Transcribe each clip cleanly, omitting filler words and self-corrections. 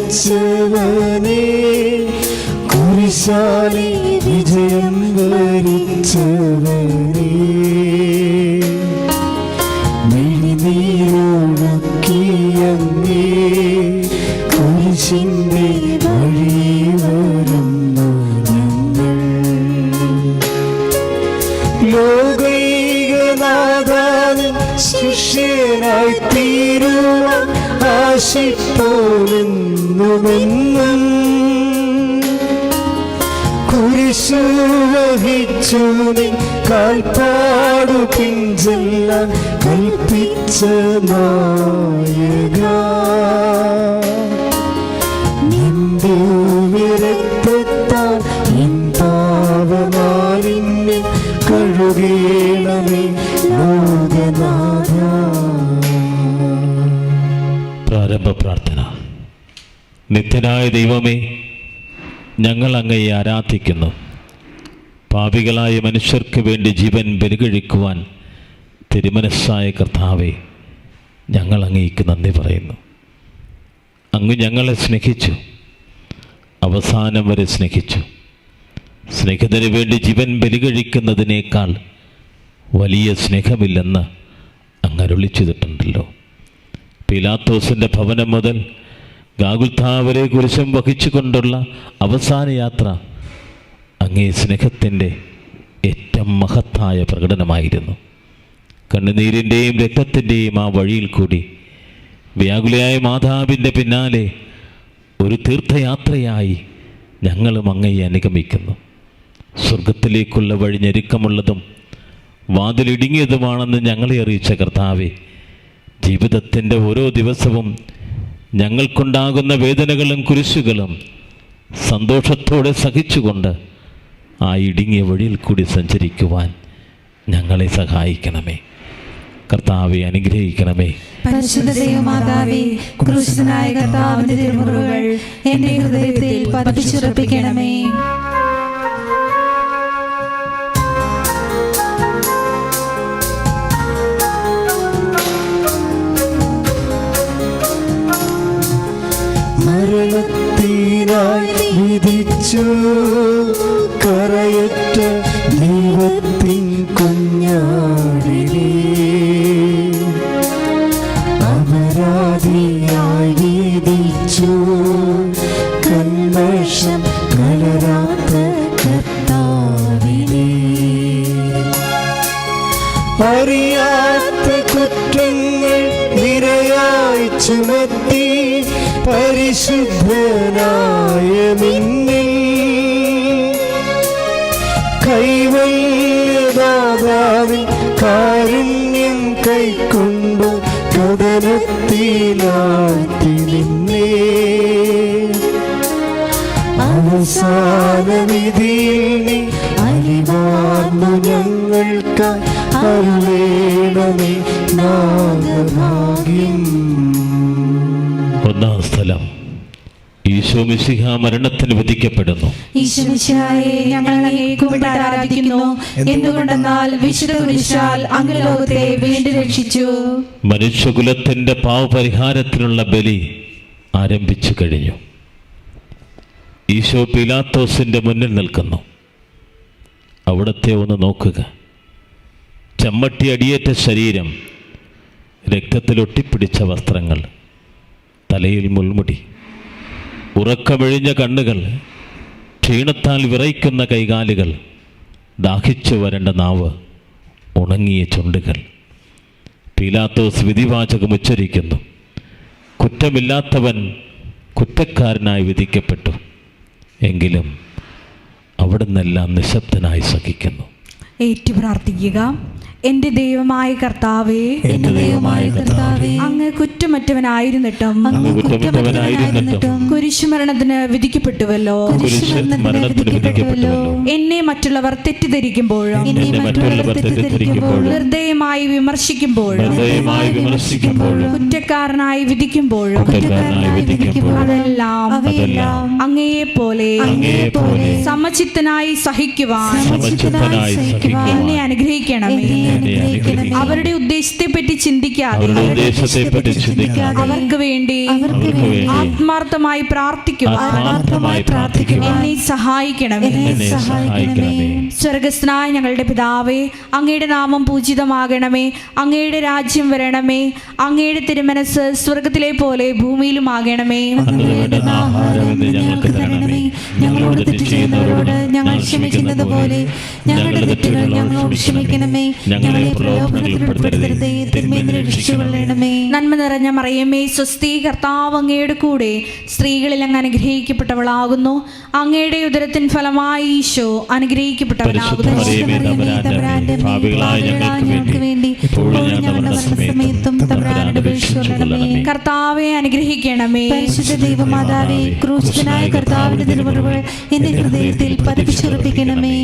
വരച്ചവനേ, കുരിശാലെ വിജയം വരിച്ചവനേ, മിഴിനീരൊഴുക്കിയങ്ങേ കുരിശിന്റെ വഴി വരുന്നു ഞങ്ങൾ. ലോകൈകനാഥാവിൻ ശിഷ്യനായി തീരുവാൻ ആശിപ്പോലെന്നുമെന്നും കുരിശു വഹിച്ചു നീ കാൽപ്പാടു പിഞ്ചെല്ലാൻ കൽപ്പിച്ച നായക, നിന്റെ വിരക്തത്താൽ എൻ പാപമാലിന്യം കഴുകേണമേ ലോകനാഥ. പ്രാരംഭ പ്രാർത്ഥന. നിത്യനായ ദൈവമേ, ഞങ്ങൾ അങ്ങയെ ആരാധിക്കുന്നു. പാപികളായ മനുഷ്യർക്ക് വേണ്ടി ജീവൻ ബലികഴിക്കുവാൻ തിരുമനസ്സായ കർത്താവേ, ഞങ്ങൾ അങ്ങേക്ക് നന്ദി പറയുന്നു. അങ്ങ് ഞങ്ങളെ സ്നേഹിച്ചു, അവസാനം വരെ സ്നേഹിച്ചു. സ്നേഹിതന് വേണ്ടി ജീവൻ ബലികഴിക്കുന്നതിനേക്കാൾ വലിയ സ്നേഹമില്ലെന്ന് അങ്ങ് അരുളി ചെയ്തിട്ടുണ്ടല്ലോ. പീലാത്തോസിൻ്റെ ഭവനം മുതൽ ഗാഗുൽഥാ വരെ കുരിശം വഹിച്ചുകൊണ്ടുള്ള അവസാന യാത്ര അങ്ങേ സ്നേഹത്തിൻ്റെ ഏറ്റവും മഹത്തായ പ്രകടനമായിരുന്നു. കണ്ണുനീരിൻ്റെയും രക്തത്തിൻ്റെയും ആ വഴിയിൽ കൂടി വ്യാകുലയായ മാതാവിൻ്റെ പിന്നാലെ ഒരു തീർത്ഥയാത്രയായി ഞങ്ങളും അങ്ങയെ അനുഗമിക്കുന്നു. സ്വർഗത്തിലേക്കുള്ള വഴി ഞെരുക്കമുള്ളതും വാതിലിടുങ്ങിയതുമാണെന്ന് ഞങ്ങളെ അറിയിച്ച കർത്താവേ, ജീവിതത്തിൻ്റെ ഓരോ ദിവസവും ഞങ്ങൾക്കുണ്ടാകുന്ന വേദനകളും കുരിശുകളും സന്തോഷത്തോടെ സഹിച്ചുകൊണ്ട് ആ ഇടുങ്ങിയ വഴിയിൽ കൂടി സഞ്ചരിക്കുവാൻ ഞങ്ങളെ സഹായിക്കണമേ. കർത്താവെ അനുഗ്രഹിക്കണമേ. പരിശുദ്ധ ദൈവമാതാവേ, ക്രൂശിതനായ കർത്താവിന്റെ തിരുമുറിവുകൾ എന്റെ ഹൃദയത്തിൽ പതിച്ചുറപ്പിക്കണമേ. മരണത്തിനായി വിധിച്ചു കരയറ്റ ദൈവത്തിൻ കുഞ്ഞാടിനെ, അപരാധിയായി വിധിച്ചു കന്മഷം കലരാത്ത കർത്താവിനെ, അറിയാത്ത കുറ്റങ്ങൾ നിരയായി ചുമത്തി പരിശുദ്ധനായ നിന്നിൽ കൈവല്യദാതാവിൻ കാരുണ്യം കൈക്കൊണ്ടു കടനത്തിലാഴ്ത്തി നിന്നെ, അവസാന വിധിയിൽ നീ അലിവാർന്നു ഞങ്ങൾക്ക് അരുളേണമേ നാഗഭാഗ്യം. ഒന്നാം സ്ഥലം. ഈശോ മിശിഹ മരണത്തിന് വിധിക്കപ്പെടുന്നു. ഈശോ മിശിഹായെ ഞങ്ങൾ അങ്ങയെ കുമ്പിട്ട് ആരാധിക്കുന്നു. എന്തുകൊണ്ടെന്നാൽ വിശുദ്ധ കുരിശാൽ അങ്ങ് ലോകത്തെ വീണ്ടും രക്ഷിച്ചു. മനുഷ്യകുലത്തിൻ്റെ പാവപരിഹാരത്തിനുള്ള ബലി ആരംഭിച്ചു കഴിഞ്ഞു. ഈശോ പീലാത്തോസിൻ്റെ മുന്നിൽ നിൽക്കുന്നു. അവിടത്തെ ഒന്ന് നോക്കുക. ചമ്മട്ടി അടിയേറ്റ ശരീരം, രക്തത്തിലൊട്ടിപ്പിടിച്ച വസ്ത്രങ്ങൾ, തലയിൽ മുൾമുടി, ഉറക്കമിഴിഞ്ഞ കണ്ണുകൾ, ക്ഷീണത്താൽ വിറയ്ക്കുന്ന കൈകാലുകൾ, ദാഹിച്ചു വരേണ്ട നാവ്, ഉണങ്ങിയ ചുണ്ടുകൾ. പീലാത്തോസ് വിധിവാചകം ഉച്ചരിക്കുന്നു. കുറ്റമില്ലാത്തവൻ കുറ്റക്കാരനായി വിധിക്കപ്പെട്ടു. എങ്കിലും അവിടുന്നെല്ലാം നിശബ്ദനായി സഹിക്കുന്നു. ഏറ്റു പ്രാർത്ഥിക്കുക. എന്റെ ദൈവമായ കർത്താവേ, എന്റെ ദൈവമായ കർത്താവേ, അങ്ങ് കുറ്റമറ്റവനായിരുന്നിട്ടും കുരിശുമരണത്തിന് വിധിക്കപ്പെട്ടുവല്ലോ. എന്നെ മറ്റുള്ളവർ തെറ്റിദ്ധരിക്കുമ്പോഴും നിർദ്ദയമായി വിമർശിക്കുമ്പോഴും കുറ്റക്കാരനായി വിധിക്കുമ്പോഴും അതെല്ലാം അങ്ങയെ പോലെ സമചിത്തനായി സഹിക്കുവാൻ അനുഗ്രഹിക്കുവാൻ എന്നെ അനുഗ്രഹിക്കണമേ. അവരുടെ ഉദ്ദേശത്തെ പറ്റി ചിന്തിക്കാതെ അവർക്ക് വേണ്ടി ആത്മാർത്ഥമായി പ്രാർത്ഥിക്കുവാൻ എന്നെ സഹായിക്കണമേ. സ്വർഗസ്ഥനായ ഞങ്ങളുടെ പിതാവേ, അങ്ങയുടെ നാമം പൂജിതമാകണമേ. അങ്ങയുടെ രാജ്യം വരണമേ. അങ്ങയുടെ തിരുമനസ് സ്വർഗത്തിലെ പോലെ ഭൂമിയിലും ആകണമേ. ഞങ്ങൾക്ക് തരണമേ. ഞങ്ങളോട് തെറ്റ് ചെയ്യുന്നവരോട് ഞങ്ങൾ ക്ഷമിക്കുന്നത് പോലെ ഞങ്ങളുടെ തെറ്റുകൾ ഞങ്ങളോട് ക്ഷമിക്കണമേ. ഞങ്ങളെ പ്രലോഭനത്തിൽ ഉൾപ്പെടുത്തരുതേ, തിന്മയിൽ നിന്ന് രക്ഷിച്ചുകൊള്ളണമേ. നന്മ നിറഞ്ഞ മറിയമേ, സ്വസ്തി, കർത്താവ് അങ്ങയുടെ കൂടെ സ്ത്രീകളിൽ അങ്ങ് അനുഗ്രഹിക്കപ്പെട്ടവളാകുന്നു. അങ്ങയുടെ ഉദരത്തിൻ ഫലമായി ഈശോ അനുഗ്രഹിക്കപ്പെട്ടവനാകുന്നു. കർത്താവെ അനുഗ്രഹിക്കണമേ. പരിശുദ്ധ ദൈവമാതാവേ, ക്രൂശിതനായ കർത്താവിന്റെ തിരുമുറിവുകൾ എന്റെ ഹൃദയത്തിൽ പതിപ്പിച്ചുറപ്പിക്കണമേ.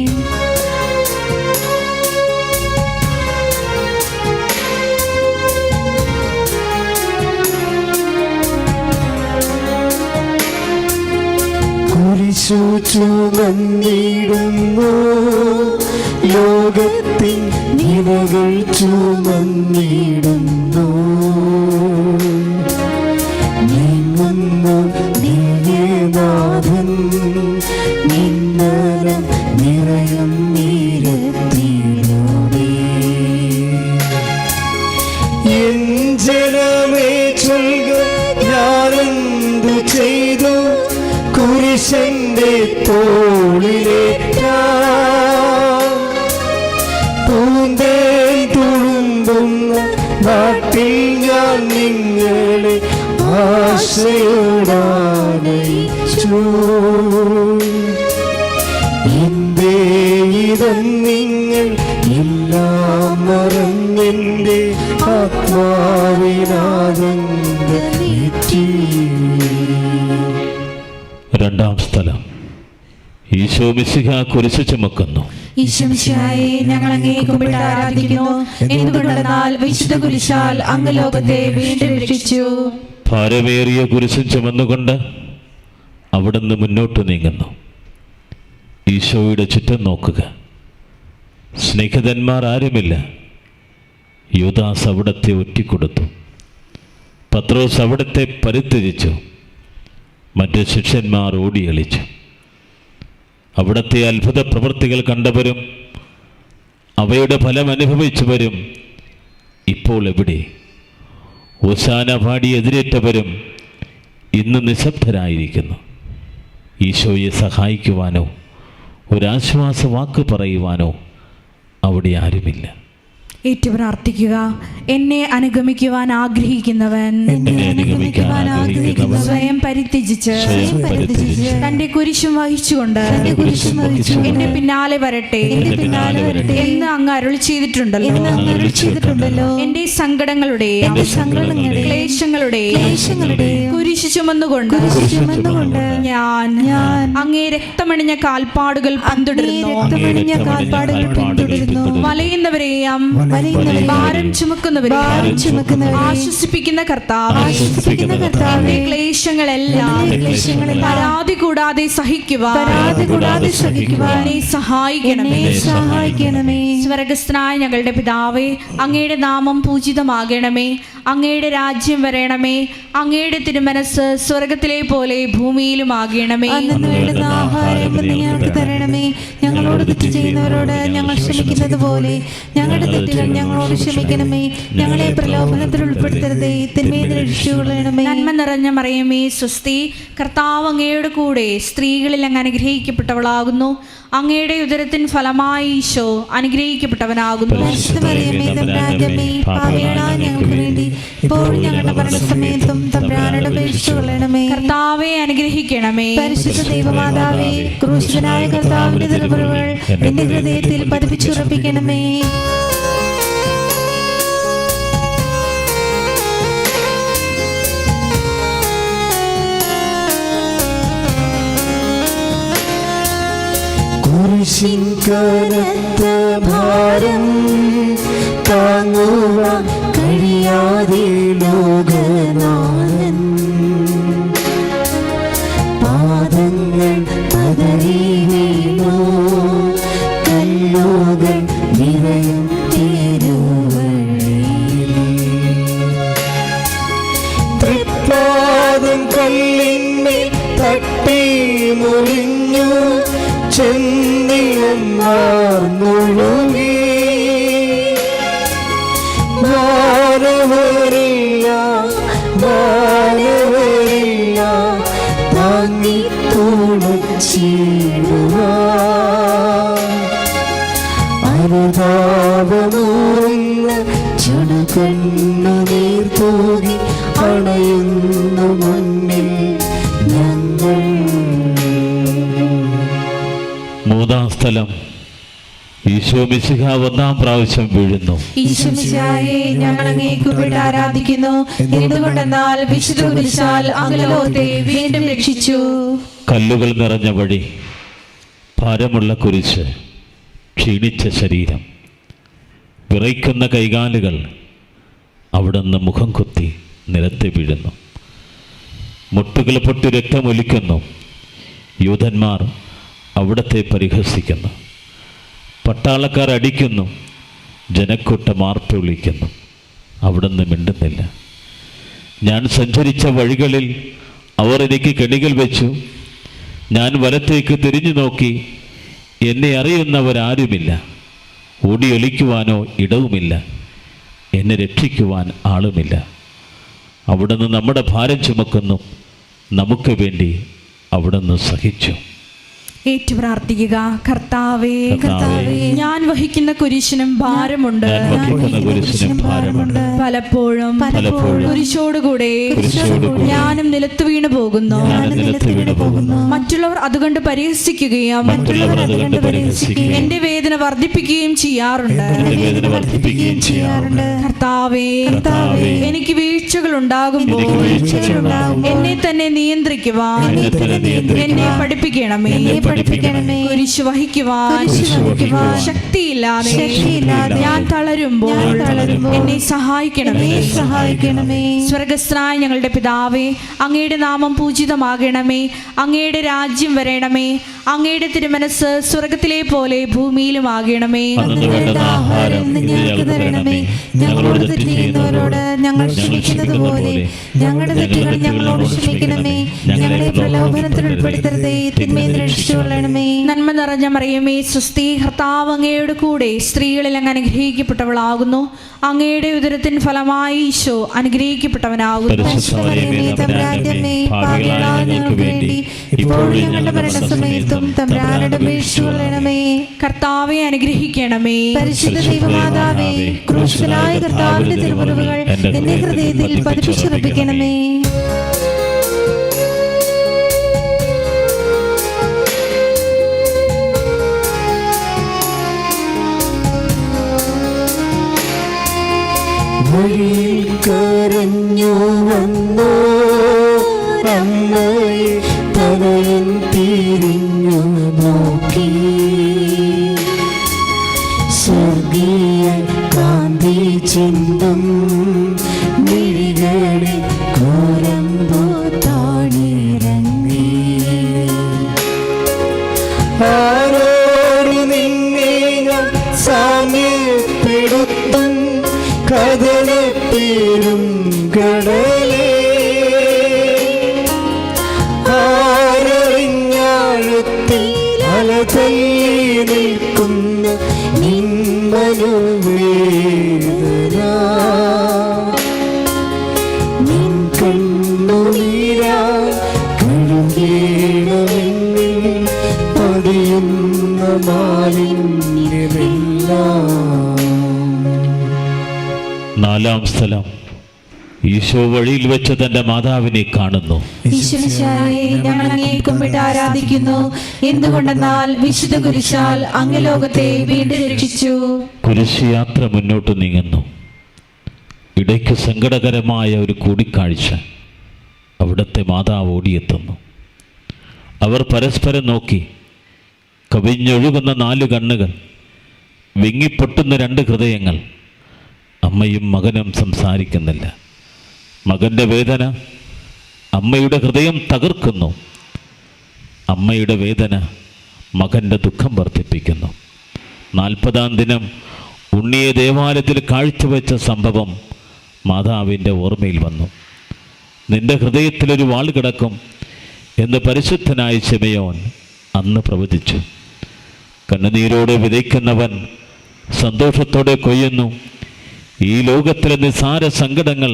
കുരിശു ചുമന്നിടുന്നു, ലോകത്തിൻ നിരകൾ ചുമന്നിടുന്നു. നീങ്ങുന്നു ദിവ്യനാഥൻ, നിന്നലം നിറയും നീരത്തിലൂടെ. എൻ ജനമേ ചൊൽക, ഞാനെന്തു ചെയ്തു കുരിശന്റെ തോളിലേറ്റാം. പൂന്തേൻ തുളുമ്പുന്ന നാട്ടിൽ ഞാൻ നിങ്ങളെ ആശയോടാനയിച്ചു. എന്തേ ഇതം നിങ്ങൾ എല്ലാം മറന്നെന്റെ ആത്മാവിനാദന്തേറ്റി. രണ്ടാം സ്ഥലം. ഈശോ മിശിഹ കുരിശ് ചുമക്കുന്നു. ഈശോമിശിഹായെ, ഞങ്ങൾ അങ്ങേ കുമ്പിട്ട് ആരാധിക്കുന്നു. എന്തുകൊണ്ടെന്നാൽ വിശുദ്ധ കുരിശാൽ അങ്ങ് ലോകത്തെ വീണ്ടും രക്ഷിച്ചു. ഭാരമേറിയ കുരിശും ചുമന്നുകൊണ്ട് അവിടുന്ന് മുന്നോട്ട് നീങ്ങുന്നു. ഈശോയുടെ ചുറ്റും നോക്കുക. സ്നേഹിതന്മാർ ആരുമില്ല. യൂദാസ് അവിടത്തെ ഒറ്റിക്കൊടുത്തു. പത്രോസ് അവിടത്തെ പരിത്യജിച്ചു. മറ്റ് ശിഷ്യന്മാർ ഓടിയളിച്ചു. അവിടത്തെ അത്ഭുത പ്രവൃത്തികൾ കണ്ടവരും അവയുടെ ഫലം അനുഭവിച്ചവരും ഇപ്പോൾ എവിടെ? ഹോശാന പാടി എതിരേറ്റവരും ഇന്ന് നിശബ്ദരായിരിക്കുന്നു. ഈശോയെ സഹായിക്കുവാനോ ഒരാശ്വാസ വാക്ക് പറയുവാനോ അവിടെ ആരുമില്ല. ഏറ്റു പ്രാർത്ഥിക്കുക. എന്നെ അനുഗമിക്കുവാൻ ആഗ്രഹിക്കുന്നവൻ സ്വയം പരിത്യജിച്ച് തന്റെ കുരിശും വഹിച്ചുകൊണ്ട് എന്റെ പിന്നാലെ വരട്ടെ എന്ന് അങ്ങ് അരുളി ചെയ്തിട്ടുണ്ടല്ലോ. എന്റെ സങ്കടങ്ങളുടെയും ക്ലേശങ്ങളുടെയും കുരിശു ചുമന്നുകൊണ്ട് ഞാൻ അങ്ങേ രക്തമണിഞ്ഞ കാൽപ്പാടുകൾ പിന്തുടരുന്നു. വലയുന്നവരെയും ഭാരം ചുമക്കുന്നവരെ ആശ്വസിപ്പിക്കുന്ന കർത്താവേ, ക്ലേശങ്ങളെല്ലാം പരാതി കൂടാതെ സഹിക്കുവാൻ സഹായിക്കണമേ. സ്വർഗസ്ഥനായ ഞങ്ങളുടെ പിതാവേ, അങ്ങയുടെ നാമം പൂജിതമാകണമേ. അങ്ങയുടെ രാജ്യം വരണമേ. അങ്ങയുടെ തിരുമനസ് സ്വർഗത്തിലെ പോലെ ഭൂമിയിലും ആകണമേ. ഞങ്ങൾക്ക് തരണമേ. ഞങ്ങളോട് തെറ്റ് ചെയ്യുന്നവരോട് ഞങ്ങൾ ക്ഷമിക്കുന്നത് പോലെ ഞങ്ങളുടെ തെറ്റുകൾ ഞങ്ങളോട് ക്ഷമിക്കണമേ. ഞങ്ങളെ പ്രലോഭനത്തിൽ ഉൾപ്പെടുത്തരുതേ, തിന്മയിൽ നിന്ന് രക്ഷിച്ചുകൊള്ളണമേ. നന്മ നിറഞ്ഞ മറിയമേ, സ്വസ്തി, കർത്താവ് അങ്ങയുടെ കൂടെ സ്ത്രീകളിൽ അങ്ങ് അനുഗ്രഹിക്കപ്പെട്ടവളാകുന്നു. അങ്ങയുടെ ഉദരത്തിൻ ഫലമായി ഈശോ അനുഗ്രഹിക്കപ്പെട്ടവനാകുന്നു. കർത്താവെ അനുഗ്രഹിക്കണമേ. പരിശുദ്ധ ദൈവമാതാവേ, ക്രൂശിതനായ കർത്താവിന്റെ തിരുമുറിവുകൾ എന്റെ ഹൃദയത്തിൽ പതിപ്പിച്ചുറപ്പിക്കണമേ. കുരിശിൻ കനത്ത ഭാരം താങ്ങുവാൻ കഴിയാതെ ലോകനാഥൻ പാദങ്ങൾ പതറി വീണു. കല്ലുകൾ പൊരിഞ്ഞു ചെന്നിയെന്നാർന്നൊഴുകി. മാനവരില്ല മാനവരില്ല താങ്ങി തുണച്ചിടുവാൻ. അനുതാപമൂറുന്ന ചുടുകണ്ണുനീർ തൂകി അണയുന്നു മുന്നിൽ ഞങ്ങൾ. മൂന്നാം സ്ഥലം ഈശോ മിശിഹ ഒന്നാം പ്രാവശ്യം വീഴുന്നു. ഈശോ മിശിഹായെ ഞങ്ങൾ അങ്ങേ കുമ്പിട്ട് ആരാധിക്കുന്നു. എന്തുകൊണ്ടെന്നാൽ വിശുദ്ധ കുരിശാൽ അങ്ങ് ലോകത്തെ വീണ്ടും രക്ഷിച്ചു. കല്ലുകൾ നിറഞ്ഞ വഴി, ഭാരമുള്ള കുരിശ്, ക്ഷീണിച്ച ശരീരം, വിറയ്ക്കുന്ന കൈകാലുകൾ അവിടുന്ന് മുഖം കുത്തി നിലത്ത് വീഴുന്നു. മുട്ടുകൾ പൊട്ടി രക്തമൊലിക്കുന്നു. യൂതന്മാർ അവിടത്തെ പരിഹസിക്കുന്നു. പട്ടാളക്കാർ അടിക്കുന്നു. ജനക്കൂട്ടം ആർപ്പ് വിളിക്കുന്നു. അവിടുന്ന് മിണ്ടുന്നില്ല. ഞാൻ സഞ്ചരിച്ച വഴികളിൽ അവർ എനിക്ക് കെണികൾ വെച്ചു. ഞാൻ വലത്തേക്ക് തിരിഞ്ഞു നോക്കി. എന്നെ അറിയുന്നവരാരുമില്ല. ഓടിയൊലിക്കുവാനോ ഇടവുമില്ല. എന്നെ രക്ഷിക്കുവാൻ ആളുമില്ല. അവിടുന്ന് നമ്മുടെ ഭാരം ചുമക്കുന്നു. നമുക്ക് വേണ്ടി അവിടുന്ന് സഹിച്ചു. ഏറ്റു പ്രാർത്ഥിക്കുക. കർത്താവേ, കർത്താവേ, ഞാൻ വഹിക്കുന്ന കുരിശിനും ഭാരമുണ്ട്. പലപ്പോഴും കുരിശോടുകൂടെ ഞാനും നിലത്ത് വീണു പോകുന്നു. മറ്റുള്ളവർ അതുകൊണ്ട് പരിഹസിക്കുകയും എന്റെ വേദന വർദ്ധിപ്പിക്കുകയും ചെയ്യാറുണ്ട്. കർത്താവേ, എനിക്ക് വീഴ്ചകൾ ഉണ്ടാകുമ്പോൾ എന്നെ തന്നെ നിയന്ത്രിക്കുവാൻ എന്നെ പഠിപ്പിക്കണമേ. കുരിശ് വഹിക്കുവാൻ ശക്തിയില്ലാതെ ഞാൻ തളരുമ്പോൾ എന്നെ സഹായിക്കണമേ. സ്വർഗസ്ഥനായ ഞങ്ങളുടെ പിതാവേ, അങ്ങയുടെ നാമം പൂജിതമാകണമേ. അങ്ങയുടെ രാജ്യം വരണമേ. അങ്ങയുടെ തിരുമനസ് സ്വർഗത്തിലെ പോലെ ഭൂമിയിലും ആകണമേ. ഞങ്ങളോട് തെറ്റ് ചെയ്യുന്നവരോട് ഞങ്ങൾ ക്ഷമിക്കുന്നത് പോലെ ഞങ്ങളുടെ തെറ്റുകൾ ഞങ്ങളോട് ക്ഷമിക്കണമേ. ഞങ്ങളെ പ്രലോഭനത്തിൽ ഉൾപ്പെടുത്തരുതേ, തിന്മയിൽ രക്ഷിച്ചുകൊള്ളണമേ. നന്മ നിറഞ്ഞ മറിയമേ, സ്വസ്തി, കർത്താവ് അങ്ങയുടെ കൂടെ സ്ത്രീകളിൽ അങ്ങ് അനുഗ്രഹിക്കപ്പെട്ടവളാകുന്നു. അങ്ങയുടെ ഉദരത്തിൻ ഫലമായി ഈശോ അനുഗ്രഹിക്കപ്പെട്ടവനാകുന്നു. ഞങ്ങളുടെ മരണസമയത്തും തമ്പുരാനോട് അപേക്ഷിച്ചുകൊള്ളണമേ. കർത്താവെ അനുഗ്രഹിക്കണമേ. പരിശുദ്ധ ദൈവമാതാവേ, ക്രൂശിതനായ കർത്താവിന്റെ തിരുമുറിവുകൾ എന്റെ ഹൃദയത്തിൽ പതിപ്പിച്ചുറപ്പിക്കണമേ. വഴിയിൽ കരഞ്ഞു വന്നോ അമ്മയെ തലയൻ തിരിഞ്ഞു നോക്കി. സ്വർഗീയ കാന്തി ചിന്തം മിഴികളിൽ കോരമ്പോ താണിറങ്ങി. ആരോട് നിന്നെ ഞാൻ സാമ്യപ്പെടുത്തും കഥനപ്പേരും കടലേ. ആരറിഞ്ഞാഴത്തിൽ അലതല്ലി നിൽക്കുന്ന നിന്മനുവേദന. നിൻ കണ്ണുനീരാ കഴുകേണമെന്നിൽ പതിയുന്ന മാലിന്യമെല്ലാം. നാലാം സ്ഥലം ഈശോ വഴിയിൽ വെച്ച് തന്റെ മാതാവിനെ കാണുന്നു. ഈശ്വരശായെ ഞങ്ങൾ അങ്ങേ കുമ്പിട്ട് ആരാധിക്കുന്നു. എന്തുകൊണ്ടെന്നാൽ വിശുദ്ധ കുരിശാൽ അങ്ങ് ലോകത്തെ വീണ്ടും രക്ഷിച്ചു. കുരിശ് യാത്ര മുന്നോട്ട് നീങ്ങുന്നു. ഇടയ്ക്ക് സങ്കടകരമായ ഒരു കൂടിക്കാഴ്ച. അവിടുത്തെ മാതാവ് ഓടിയെത്തുന്നു. അവർ പരസ്പരം നോക്കി. കവിഞ്ഞൊഴുകുന്ന 4 കണ്ണുകൾ, വിങ്ങിപ്പൊട്ടുന്ന 2 ഹൃദയങ്ങൾ. അമ്മയും മകനും സംസാരിക്കുന്നില്ല. മകൻ്റെ വേദന അമ്മയുടെ ഹൃദയം തകർക്കുന്നു. അമ്മയുടെ വേദന മകൻ്റെ ദുഃഖം വർദ്ധിപ്പിക്കുന്നു. 40-ാം ദിനം ഉണ്ണിയെ ദേവാലയത്തിൽ കാഴ്ചവെച്ച സംഭവം മാതാവിൻ്റെ ഓർമ്മയിൽ വന്നു. നിന്റെ ഹൃദയത്തിലൊരു വാൾ കിടക്കും. എന്ന് പരിശുദ്ധനായ ശിമയോൻ അന്ന് പ്രവചിച്ചു. കണ്ണുനീരോടെ വിതയ്ക്കുന്നവൻ സന്തോഷത്തോടെ കൊയ്യുന്നു. ഈ ലോകത്തിലെ നിസ്സാര സങ്കടങ്ങൾ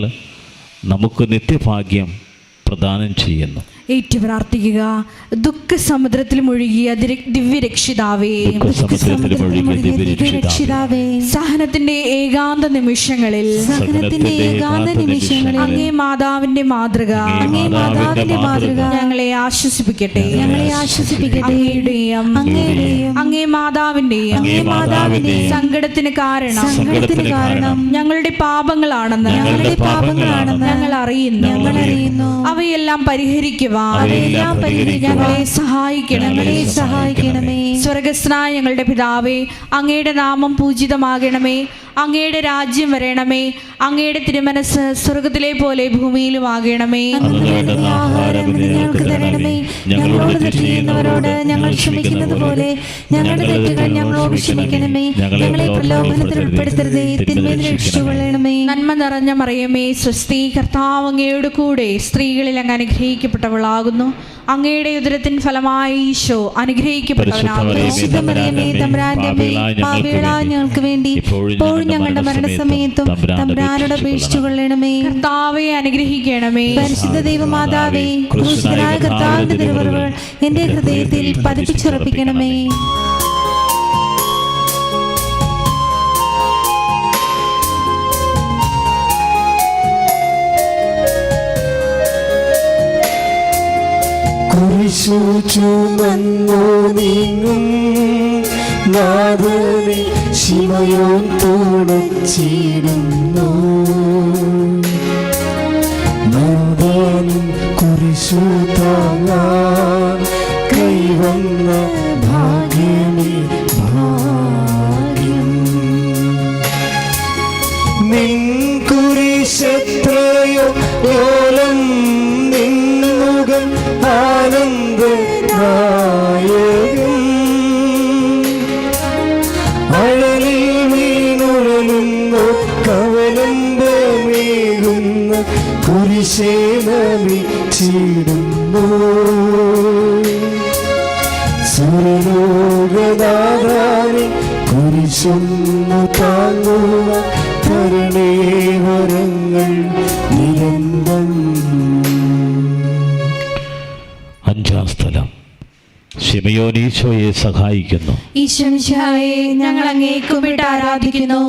നമുക്ക് നിത്യഭാഗ്യം പ്രദാനം ചെയ്യുന്നു. ഏറ്റു പ്രാർത്ഥിക്കുക. ദുഃഖസമുദ്രത്തിൽ മുഴുകിയ ദിവ്യരക്ഷിതാവേ, സഹനത്തിന്റെ ഏകാന്ത നിമിഷങ്ങളിൽ അങ്ങേ മാതാവിന്റെ മാതൃക ഞങ്ങളെ ആശ്വസിപ്പിക്കട്ടെ. അങ്ങയുടെയും അങ്ങേ മാതാവിന്റെയും സങ്കടത്തിന് കാരണം ഞങ്ങളുടെ പാപങ്ങളാണെന്ന് ഞങ്ങൾ അറിയുന്നു. അവയെല്ലാം പരിഹരിക്കുവാൻ ഞങ്ങളെ സഹായിക്കണമേ. സ്വർഗസ്ഥനായ ഞങ്ങളുടെ പിതാവേ, അങ്ങയുടെ നാമം പൂജിതമാകണമേ. അങ്ങയുടെ രാജ്യം വരണമേ. അങ്ങയുടെ തിരുമനസ് സ്വർഗത്തിലെ പോലെ ഭൂമിയിലും ആകണമേ. ഞങ്ങളോട് തെറ്റ് ചെയ്യുന്നവരോട് ഞങ്ങൾ ക്ഷമിക്കുന്നത് പോലെ ഞങ്ങളുടെ തെറ്റുകൾ ഞങ്ങളോട് ക്ഷമിക്കണമേ. ഞങ്ങളെ പ്രലോഭനത്തിൽ ഉൾപ്പെടുത്തരുതേ, തിന്മയിൽ രക്ഷിച്ചുകൊള്ളണമേ. നന്മ നിറഞ്ഞ മറിയമേ, സ്വസ്തി, കർത്താവ് അങ്ങയുടെ കൂടെ സ്ത്രീകളിൽ അങ്ങ് അനുഗ്രഹിക്കപ്പെട്ടവളാകുന്നു. അങ്ങയുടെ ഉദരത്തിൻ ഫലമായി ഈശോ അനുഗ്രഹിക്കപ്പെട്ടവനാകുന്നു. ഞങ്ങൾക്ക് വേണ്ടി ഇപ്പോഴും ഞങ്ങളുടെ മരണസമയത്തും തമ്പുരാനോട് അപേക്ഷിച്ചുകൊള്ളണമേ. കർത്താവെ അനുഗ്രഹിക്കണമേ. പരിശുദ്ധ ദൈവമാതാവേ, ക്രൂശിതനായ കർത്താവിന്റെ തിരുവരുകൾ എന്റെ ഹൃദയത്തിൽ പതിപ്പിച്ചുറപ്പിക്കണമേ. കുരിശു ചുമന്നു നീങ്ങും നാഥനെ ശിമയോൻ തുടച്ചിടുന്നു. നാഥാനും കുരിശു താങ്ങാൻ കൈവന്ന ഭാഗ്യമേ ഭാഗ്യം. നിൻ കുരിശെത്രയോ ഓലം, നിന്നുകം ആനന്ദനായകൻ. അഴലിൽ വീണുഴലുന്നു കവലംബമേകുന്ന കുരിശേ നമിച്ചിടുന്നു. സുരലോകനാഥാനെ കുരിശൊന്നു താങ്ങുക, തരണേ വരങ്ങൾ നിരന്തം. അഞ്ചാം സ്ഥലം, ശിമയോൻ ഈശോയെ സഹായിക്കുന്നു. ഈശോയെ ഞങ്ങൾ അങ്ങേ കുമ്പിട്ട് ആരാധിക്കുന്നു.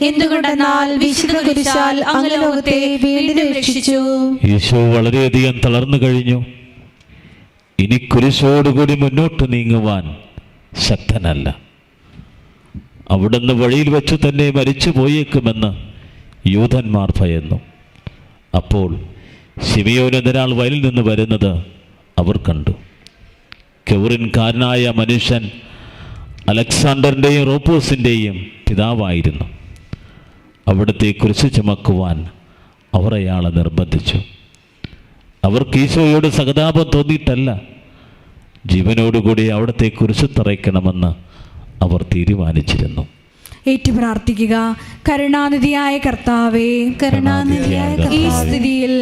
എന്തുകൊണ്ടെന്നാൽ വിശുദ്ധ കുരിശാൽ അങ്ങ് ലോകത്തെ വീണ്ടും രക്ഷിച്ചു. ഈശോ വളരെയധികം തളർന്നു കഴിഞ്ഞു. ഇനി കുരിശോടുകൂടി മുന്നോട്ട് നീങ്ങുവാൻ ശക്തനല്ല. അവിടുന്ന് വഴിയിൽ വെച്ച് തന്നെ മരിച്ചു പോയേക്കുമെന്ന് യൂതന്മാർ ഭയന്നു. അപ്പോൾ ശിമയോൻ എന്നൊരാൾ വയലിൽ നിന്ന് വരുന്നത് അവർ കണ്ടു. കെവറിൻകാരനായ മനുഷ്യൻ അലക്സാണ്ടറിൻ്റെയും റോപ്പോസിൻ്റെയും പിതാവായിരുന്നു. അവിടുത്തെ കുരിശ് ചുമക്കുവാൻ അവർ അയാളെ നിർബന്ധിച്ചു. അവർക്ക് ഈശോയോട് സഹതാപം തോന്നിയിട്ടല്ല, ജീവനോടുകൂടി അവിടുത്തെ കുരിശ് തറയ്ക്കണമെന്ന് അവർ തീരുമാനിച്ചിരുന്നു. ഏറ്റു പ്രാർത്ഥിക്കുക. കരുണാനിധിയായ കർത്താവേ, ഈ സ്ഥിതിയിൽ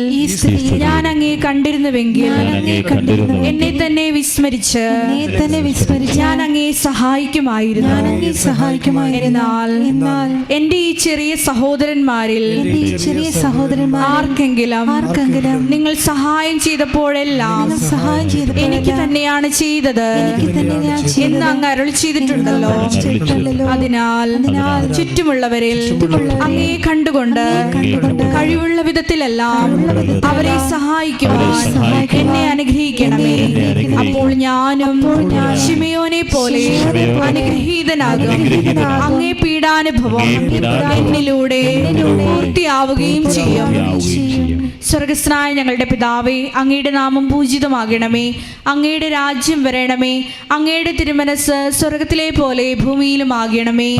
ഞാൻ അങ്ങേ കണ്ടിരുന്നുവെങ്കിൽ എന്നെ തന്നെ വിസ്മരിച്ച് ഞാൻ അങ്ങേ സഹായിക്കുമായിരുന്നു. എന്നാൽ എന്റെ ഈ ചെറിയ സഹോദരന്മാരിൽ ആർക്കെങ്കിലും നിങ്ങൾ സഹായം ചെയ്തപ്പോഴെല്ലാം എനിക്ക് തന്നെയാണ് ചെയ്തത് എന്ന് അങ്ങ് അരുളി ചെയ്തിട്ടുണ്ടല്ലോ. അതിനാൽ ചുറ്റുമുള്ളവരിൽ അങ്ങേ കണ്ടുകൊണ്ട് കഴിവുള്ള വിധത്തിലെല്ലാം അവരെ സഹായിക്കുവാൻ എന്നെ അനുഗ്രഹിക്കണമേ. അപ്പോൾ ഞാനും ശിമയോനെ പോലെ അനുഗ്രഹീതനാകും. അങ്ങേ പീഡാനുഭവം എന്നിലൂടെ പൂർത്തിയാവുകയും ചെയ്യും. സ്വർഗസ്ഥനായ ഞങ്ങളുടെ പിതാവേ, അങ്ങയുടെ നാമം പൂജിതമാകണമേ. അങ്ങയുടെ രാജ്യം വരണമേ. അങ്ങയുടെ തിരുമനസ് സ്വർഗത്തിലെ പോലെ ഭൂമിയിലും ആകണമേ.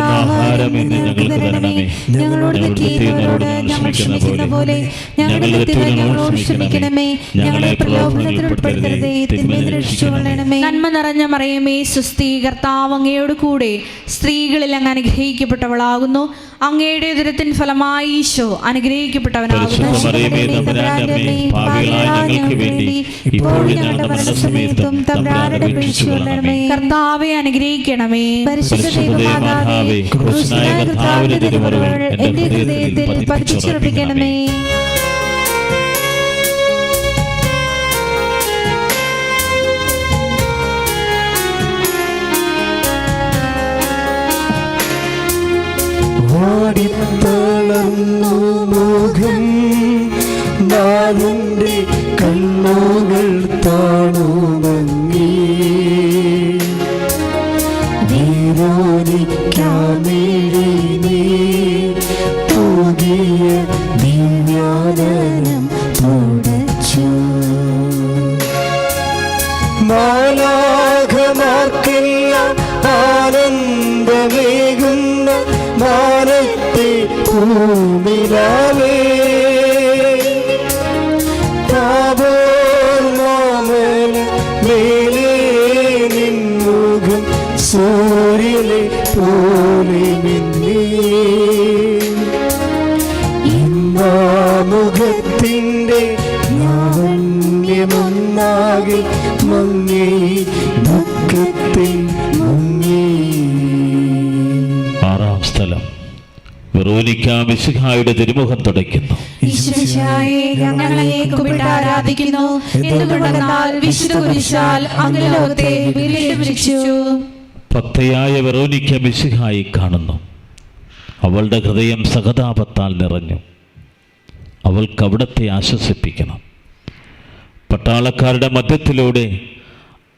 ആഹാരം ഇന്ന് ഞങ്ങൾക്ക് തരണമേ. ഞങ്ങളോട് തെറ്റ് ചെയ്യുന്നവരോട് ഞങ്ങൾ ക്ഷമിക്കുന്ന പോലെ ഞങ്ങളുടെ തെറ്റുകൾ ഞങ്ങളോട് ക്ഷമിക്കണമേ. ഞങ്ങളെ പ്രലോഭനത്തിൽ ഉൾപ്പെടുത്തരുതേ, തിന്മയിൽ നിന്ന് രക്ഷിച്ചുകൊള്ളണമേ. നന്മ നിറഞ്ഞ മറിയമേ, സ്വസ്തി, കർത്താവ് അങ്ങയോട് കൂടെ സ്ത്രീകളിൽ അങ്ങ് അനുഗ്രഹിക്കപ്പെട്ടവളാകുന്നു. അങ്ങയുടെ ഉദരത്തിൻ ഫലമായി ഈശോ അനുഗ്രഹിക്കപ്പെട്ടവനാകുന്നു. പരിശുദ്ധ മറിയമേ, തമ്പുരാന്റെ അമ്മേ, പാപികളായ ഞങ്ങൾക്ക് വേണ്ടി ഇപ്പോഴും ഞങ്ങളുടെ മരണസമയത്തും തമ്പുരാനോട് അപേക്ഷിച്ചുകൊള്ളണമേ. കർത്താവെ അനുഗ്രഹിക്കണമേ. പരിശുദ്ധ ദൈവമാതാവേ, ക്രൂശനായ കർത്താവിന്റെ തിരുമുറിവുകൾ എന്റെ ഹൃദയത്തിൽ പതിപ്പിച്ചുറപ്പിക്കണമേ. വാടിത്തളർന്നു മുഖം നാളിന്റെ കണ്ണുകൾ താണുമങ്ങി നീരോനിക്കാമേഴി നീ പുതിയ ദിവ്യാദനം തുടച്ചു. മാലാഖമാർക്കെല്ലാം ആനന്ദമേകുന്ന മാനത്തെ പൂമിലാവേ താപോർ മാമല മേലേ നിൻമുഖം സൂര്യനെ പോലെ മിന്നി ഇന്നാമുഖത്തിൻ്റെ ലാവണ്യമൊന്നാകെ മങ്ങി ദുഃഖത്തിൽ മുങ്ങി. ആറാം സ്ഥലം വെറോനിക്ക മിശിഹായുടെ തിരുമുഖം തുടയ്ക്കുന്നു. ഈശോയെ, ഞങ്ങളെ കുമ്പിട്ട് ആരാധിക്കുന്നു. എന്തുകൊണ്ടെന്നാൽ വിശുദ്ധ കുരിശാൽ അങ്ങ് ലോകത്തെ വിളിച്ചു. ഭക്തയായ വെറോനിക്ക മിശിഹായി കാണുന്നു. അവളുടെ ഹൃദയം സഹതാപത്താൽ നിറഞ്ഞു. അവൾക്ക് അവിടത്തെ ആശ്വസിപ്പിക്കണം. പട്ടാളക്കാരുടെ മധ്യത്തിലൂടെ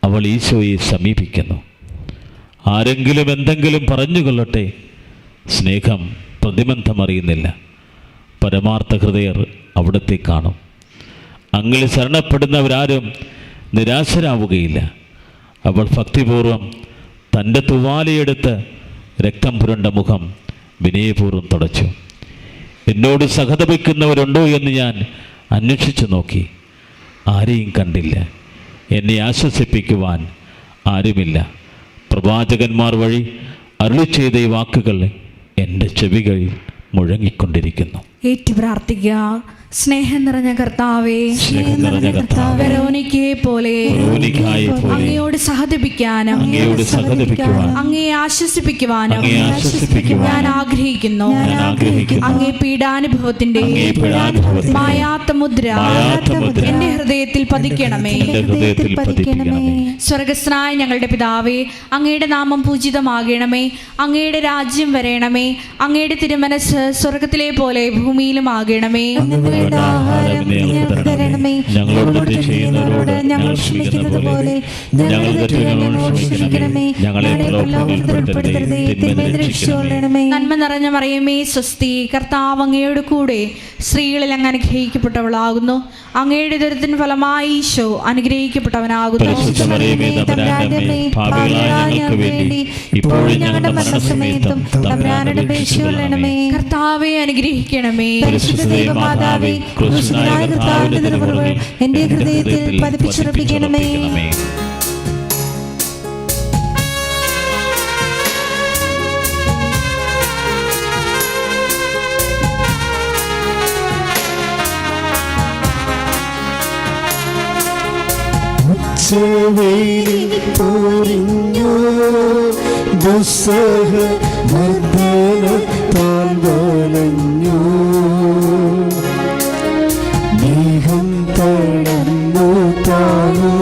അവൾ ഈശോയെ സമീപിക്കുന്നു. ആരെങ്കിലും എന്തെങ്കിലും പറഞ്ഞുകൊള്ളട്ടെ, സ്നേഹം പ്രതിബന്ധമറിയുന്നില്ല. പരമാർത്ഥ ഹൃദയർ അവിടത്തെ കാണും. അങ്ങിൽ ശരണപ്പെടുന്നവരാരും നിരാശരാവുകയില്ല. അവൾ ഭക്തിപൂർവം തൻ്റെ തുവാലയെടുത്ത് രക്തം പുരണ്ട മുഖം വിനയപൂർവ്വം തുടച്ചു. എന്നോട് സഹതപിക്കുന്നവരുണ്ടോ എന്ന് ഞാൻ അന്വേഷിച്ചു നോക്കി. ആരെയും കണ്ടില്ല. എന്നെ ആശ്വസിപ്പിക്കുവാൻ ആരുമില്ല. പ്രവാചകന്മാർ വഴി അരുളി ചെയ്ത ഈ വാക്കുകൾ എൻ്റെ ചെവികളിൽ മുഴങ്ങിക്കൊണ്ടിരിക്കുന്നു. ഏറ്റു പ്രാർത്ഥിക്കുക. സ്നേഹം നിറഞ്ഞ കർത്താവേ, വെറോനിക്കയെ പോലെ അങ്ങയോട് സഹതപിക്കാനും അങ്ങയെ ആശ്വസിപ്പിക്കുവാനും ഞാൻ ആഗ്രഹിക്കുന്നു. അങ്ങേ പീഡാനുഭവത്തിന്റെ മായാത്ത മുദ്ര എന്റെ ഹൃദയത്തിൽ പതിക്കണമേ. സ്വർഗസ്ഥനായ ഞങ്ങളുടെ പിതാവേ, അങ്ങയുടെ നാമം പൂജിതമാകണമേ. അങ്ങയുടെ രാജ്യം വരേണമേ. അങ്ങയുടെ തിരുമനസ് സ്വർഗത്തിലെ പോലെ ഭൂമിയിലും ആകണമേ. ഞങ്ങളോട് തെറ്റ് ചെയ്യുന്നവരോട് ഞങ്ങൾ ക്ഷമിക്കുന്നത് പോലെ ഞങ്ങളുടെ തെറ്റുകളോട് ക്ഷമിക്കണമേ. ഞങ്ങളെ പ്രലോഭനത്തിൽപ്പെടുത്തരുതേ, തിന്മയിൽ രക്ഷിക്കണമേ. നന്മ നിറഞ്ഞ മറിയമേ, സ്വസ്തി. കർത്താവ് അങ്ങയോട് കൂടെ സ്ത്രീകളിൽ അങ്ങ് അനുഗ്രഹിക്കപ്പെട്ടവളാകുന്നു. അങ്ങയുടെ ഉദരത്തിൻ ഫലമായി ഈശോ അനുഗ്രഹിക്കപ്പെട്ടവനാകുന്നു. പരിശുദ്ധ മറിയമേ, തമ്പുരാന്റെ അമ്മേ, പാപികളായ ഞങ്ങൾക്ക് വേണ്ടി ഇപ്പോഴും ഞങ്ങളുടെ മരണസമയത്തും തമ്പുരാനോട് അപേക്ഷിച്ചുകൊള്ളണമേ. കർത്താവെ അനുഗ്രഹിക്കണമേ. പരിശുദ്ധ ദൈവമാതാവേ, ക്രൂശനായ കർത്താവിന്റെ തിരുമുറിവുകൾ എന്റെ ഹൃദയത്തിൽ പതിപ്പിച്ചുറപ്പിക്കണമേ. ഉച്ചവെയിലിൽ പൊരിഞ്ഞു ദുസ്സഹ മർദ്ദനത്താൽ വലഞ്ഞു. മേഘം തടന്നു താനു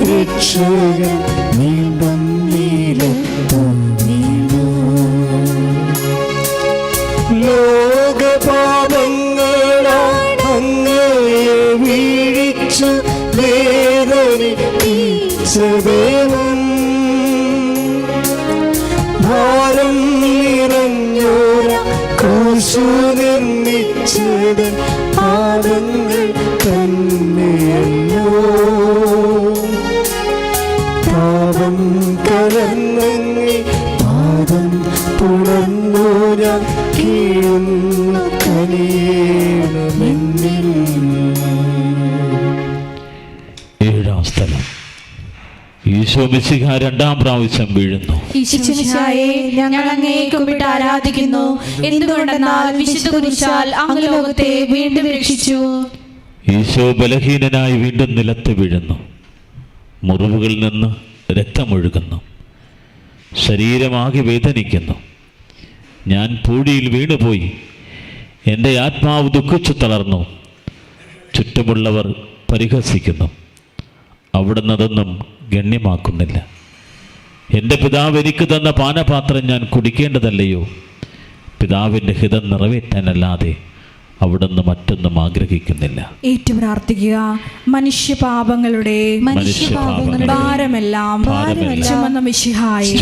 രക്ഷകൻ വീണ്ടും നീലത്തു വീണു. ലോകപാപങ്ങളാൽ അങ്ങയെ വീഴിച്ചു വേദനിപ്പിച്ചദേവൻ. ഭാരം നിറഞ്ഞോര ക്രൂശു നിർമ്മിച്ചത് പാദങ്ങൾ തന്നെയല്ലോ. പാപം കലർന്നങ്ങി പാദം പുണർന്നു ഞാൻ കീഴുന്നു കനിയേണമെന്നിൽ. ഏഴാം സ്ഥലം ഈശോ മിശിഹ രണ്ടാം പ്രാവശ്യം വീഴുന്നു. ഈശോമിശിഹായെ, ഞങ്ങൾ അങ്ങയെ കുമ്പിട്ട് ആരാധിക്കുന്നു. എന്തുകൊണ്ടെന്നാൽ വിശുദ്ധ കുരിശാൽ അങ്ങ് ലോകത്തെ വീണ്ടും രക്ഷിച്ചു. ഈശോ ബലഹീനനായി വീണ്ടും നിലത്ത് വീഴുന്നു. മുറിവുകളിൽ നിന്ന് രക്തമൊഴുകുന്നു. ശരീരമാകെ വേദനിക്കുന്നു. ഞാൻ പൂഴിയിൽ വീണുപോയി. എൻ്റെ ആത്മാവ് ദുഃഖിച്ചു തളർന്നു. ചുറ്റുമുള്ളവർ പരിഹസിക്കുന്നു. അവിടുന്ന് അതൊന്നും ഗണ്യമാക്കുന്നില്ല. എൻ്റെ പിതാവ് എനിക്ക് തന്ന പാനപാത്രം ഞാൻ കുടിക്കേണ്ടതല്ലയോ? പിതാവിൻ്റെ ഹിതം നിറവേറ്റാനല്ലാതെ അവിടുന്ന് മറ്റൊന്നും ആഗ്രഹിക്കുന്നില്ല. ഏറ്റു പ്രാർത്ഥിക്കുക. മനുഷ്യപാപങ്ങളുടെ ഭാരമെല്ലാം ചുമന്ന മിശിഹായെ,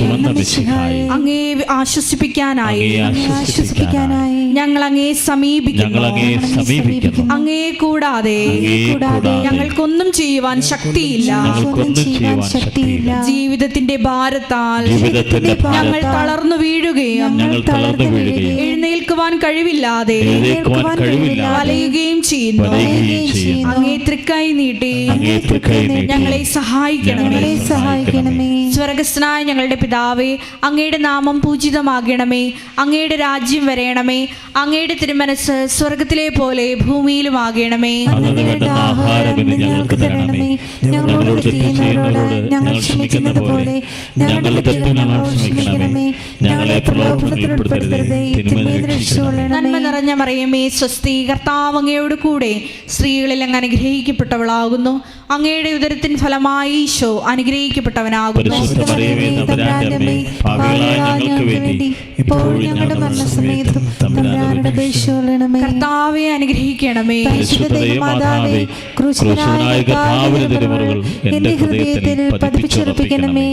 അങ്ങേ ആശ്വസിപ്പിക്കാനായി ഞങ്ങൾ അങ്ങേ സമീപിക്കുന്നു. അങ്ങേ കൂടാതെ ഞങ്ങൾക്കൊന്നും ചെയ്യുവാൻ ശക്തിയില്ല. ജീവിതത്തിന്റെ ഭാരത്താൽ ഞങ്ങൾ തളർന്നു വീഴുകയും എഴുന്നേൽക്കുവാൻ കഴിവില്ലാതെ വലയുകയും ചെയ്യുന്നു. അങ്ങേ തൃക്കൈ നീട്ടി ഞങ്ങളെ സഹായിക്കണമേ. സ്വർഗസ്ഥനായ ഞങ്ങളുടെ പിതാവേ, അങ്ങയുടെ നാമം പൂജിതമാകണമേ. അങ്ങയുടെ രാജ്യം വരയണമേ. അങ്ങയുടെ തിരുമനസ് സ്വർഗത്തിലെ പോലെ ഭൂമിയിലുമാകണമേ. ഞങ്ങൾക്ക് തരണമേ. ഞങ്ങളോട് ചെയ്യുന്നവരോട് ഞങ്ങൾ ക്ഷമിക്കുന്നത് പോലെ ഞങ്ങളുടെ തെറ്റുകൾ ക്ഷമിക്കണമേ. ഞങ്ങളെ പ്രലോഭനത്തിൽ ഉൾപ്പെടുത്തരുതേ. നന്മ നിറഞ്ഞ മറിയമേ, സ്വസ്തി, കർത്താവ് അങ്ങയോട് കൂടെ സ്ത്രീകളിൽ അങ്ങ് അനുഗ്രഹിക്കപ്പെട്ടവളാകുന്നു. അങ്ങയുടെ ഉദരത്തിൻ ഫലമായി ഈശോ അനുഗ്രഹിക്കപ്പെട്ടവനാകുന്നു. കർത്താവെ അനുഗ്രഹിക്കണമേ. എന്റെ ഹൃദയത്തിൽ പതിപ്പിച്ചുറപ്പിക്കണമേ.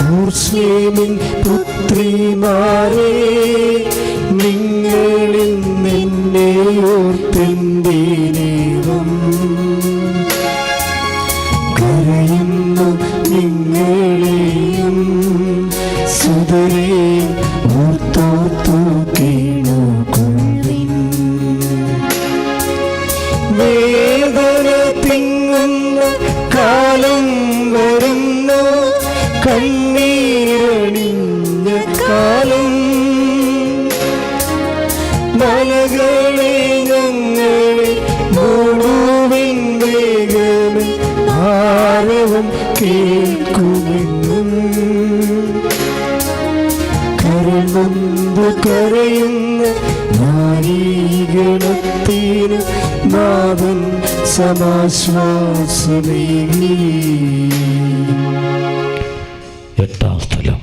മുസ്ലിമിൻ പുത്രിമാരെ, നിങ്ങളിൽ നിന്നെ ഓർത്തെന്തേനേവം കരയുന്നു. നിങ്ങളെയും സുതരെയും ഓർത്തോർത്തു കേണുകൊള്ളിൻ. വേദന തിങ്ങുന്ന കാലം വരുന്നു, കണ്ണീരണിഞ്ഞ കാലം. മലകളെ ഞങ്ങളെ മൂടുവിൻ വേഗമേ, ഭാരവും കേൾക്കുമെന്നും. കരനൊന്തു കരയുന്ന നാരീഗണത്തിന് നാഥൻ സമാശ്വാസമേകി. എട്ടാം സ്ഥലം.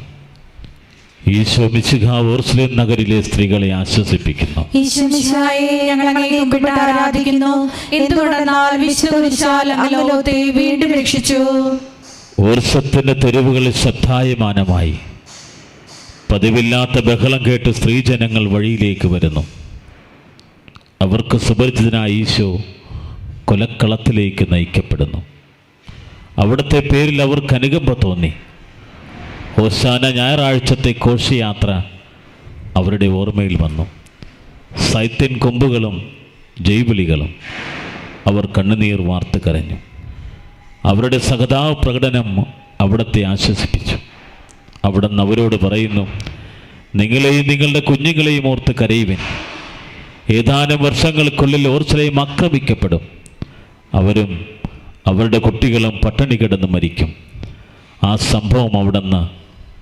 ഈശോ മിശിഹ ഓർസ്ലേം നഗരിലെ സ്ത്രീകളെ ആശ്വസിപ്പിക്കുന്നു. ഈശോമിശിഹായെ, ഞങ്ങൾ അങ്ങയെ കുമ്പിട്ട് ആരാധിക്കുന്നു. എന്തുകൊണ്ടെന്നാൽ വിശുദ്ധ കുരിശാൽ അങ്ങ് ലോകത്തെ വീണ്ടും രക്ഷിച്ചു. ഓർസത്തിന്റെ തെരുവുകളിൽ ശ്രദ്ധായമാനമായി പതിവില്ലാത്ത ബഹളം കേട്ട് സ്ത്രീജനങ്ങൾ വഴിയിലേക്ക് വരുന്നു. അവർക്ക് സുപരിചിതനായ ഈശോ കൊലക്കളത്തിലേക്ക് നയിക്കപ്പെടുന്നു. അവിടുത്തെ പേരിൽ അവർക്ക് അനുകമ്പ തോന്നി. ഹോശാന ഞായറാഴ്ചത്തെ ഘോഷയാത്ര അവരുടെ ഓർമ്മയിൽ വന്നു. സൈത്യൻ കൊമ്പുകളും ജൈവിളികളും. അവർ കണ്ണുനീർ വാർത്ത് കരഞ്ഞു. അവരുടെ സഹതാപ പ്രകടനം അവിടത്തെ ആശ്വസിപ്പിച്ചു. അവിടുന്ന് അവരോട് പറയുന്നു, നിങ്ങളെയും നിങ്ങളുടെ കുഞ്ഞുങ്ങളെയും ഓർത്ത് കരയുവിൻ. ഏതാനും വർഷങ്ങൾക്കുള്ളിൽ ഓർസ്ലേം ആക്രമിക്കപ്പെടും. അവരും അവരുടെ കുട്ടികളും പട്ടിണി കിടന്ന് മരിക്കും. ആ സംഭവം അവിടുന്ന്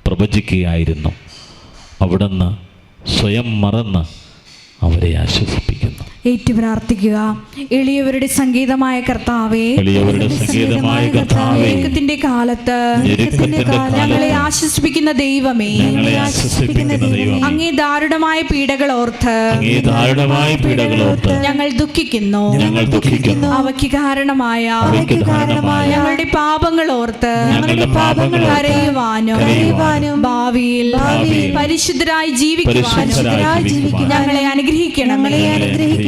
പ്രവചിക്കുകയായിരുന്നു. അവിടുന്ന് സ്വയം മറന്ന് അവരെ ആശ്വസിപ്പിക്കുന്നു. ഏറ്റു പ്രാർത്ഥിക്കുക. എളിയവരുടെ സംഗീതമായ കർത്താവേ, ഞെരുക്കത്തിന്റെ കാലത്ത് ഞങ്ങളെ ആശ്വസിപ്പിക്കുന്ന ദൈവമേ, അങ്ങേ ദാരുണമായ പീഡകൾ ഓർത്ത് ഞങ്ങൾ ദുഃഖിക്കുന്നു. അവയ്ക്ക് കാരണമായ ഞങ്ങളുടെ പാപങ്ങൾ ഓർത്ത് കരയുവാനും ഭാവിയിൽ പരിശുദ്ധരായി ജീവിക്കുവാനും ഞങ്ങളെ അനുഗ്രഹിക്കണമേ.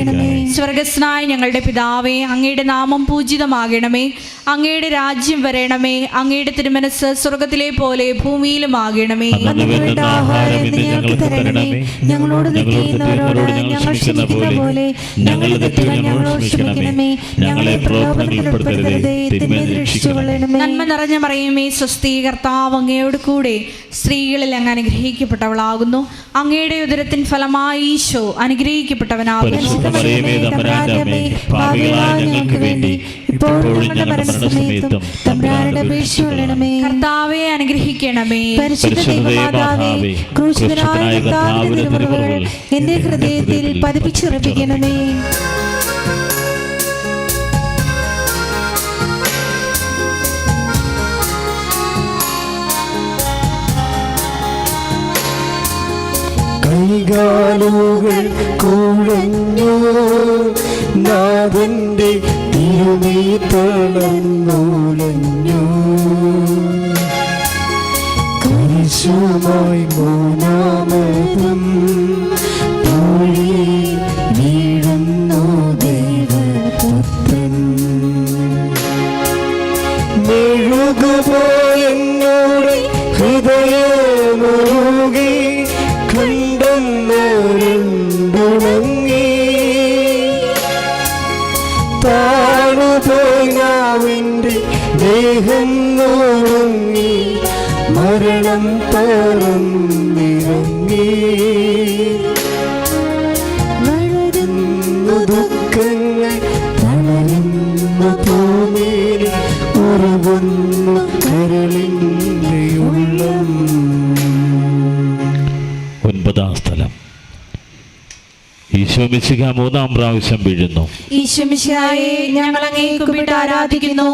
അനുഗ്രഹിക്കണമേ. സ്വർഗസ്നായ ഞങ്ങളുടെ പിതാവേ, അങ്ങയുടെ നാമം പൂജിതമാകണമേ. അങ്ങയുടെ രാജ്യം വരണമേ. അങ്ങയുടെ തിരുമനസ് സ്വർഗത്തിലെ പോലെ ഭൂമിയിലുമാകണമേ. അന്നു വേണ്ട ആഹാരം ഇന്ന് ഞങ്ങൾക്ക് തരണമേ. ഞങ്ങളോട് തെറ്റ് ചെയ്യുന്നവരോട് ഞങ്ങൾ ക്ഷമിക്കുന്ന പോലെ ഞങ്ങളുടെ തെറ്റുകൾ ഞങ്ങളോട് ക്ഷമിക്കണമേ. ഞങ്ങളെ പ്രലോഭനത്തിൽ ഉൾപ്പെടുത്തരുതേ, തിന്മയിൽ നിന്ന് രക്ഷിച്ചുകൊള്ളണമേ. നന്മ നിറഞ്ഞ മറിയമേ, സ്വസ്തി, കർത്താവ് അങ്ങയോട് കൂടെ സ്ത്രീകളിൽ അങ്ങ് അനുഗ്രഹിക്കപ്പെട്ടവളാകുന്നു. അങ്ങയുടെ ഉദരത്തിൻ ഫലമായി ഈശോ അനുഗ്രഹിക്കപ്പെട്ടവനാകുന്നു. പരിശുദ്ധ മറിയമേ, തമ്പുരാന്റെ അമ്മേ, പാപികളായ ഞങ്ങൾക്ക് വേണ്ടി ഇപ്പോഴും ഞങ്ങളുടെ മരണസമയത്തും തമ്പുരാനോട് അപേക്ഷിച്ചുകൊള്ളണമേ. കർത്താവെ അനുഗ്രഹിക്കണമേ. പരിശുദ്ധ ദൈവമാതാവേ, ക്രൂശിതനായ കർത്താവിന്റെ തിരുമുറിവുകൾ എന്റെ ഹൃദയത്തിൽ പതിപ്പിച്ചുറപ്പിക്കണമേ. കൈകാലുകൾ കുഴഞ്ഞു, നാഥന്റെ തിരുമീ തളർന്നുലഞ്ഞു. കുരിശുമായി മൂന്നാമതും തോഴി വീഴുന്നു ദേവപുത്രൻ. മെഴുകുപോയെന്നോട് ഹൃദയമുരുകി, കണ്ടെന്നുണങ്ങി. താണുപോയി നാവിൻ്റെ ദേഹം നുണങ്ങി, മരണം പറന്നിറങ്ങി. വളരുന്നു ദുഃഖങ്ങൾ, തളരുന്നു ഭൂമിയിൽ, ഉറവുന്നു കരളിൻ്റെ ഉള്ളം. 9-ാം സ്ഥലം. ഈശോ മിശിഹ 3-ാം പ്രാവശ്യം വീഴുന്നു. ഈശോ മിശിഹായെ, ഞങ്ങൾ അങ്ങേ കുമ്പിട്ട് ആരാധിക്കുന്നു.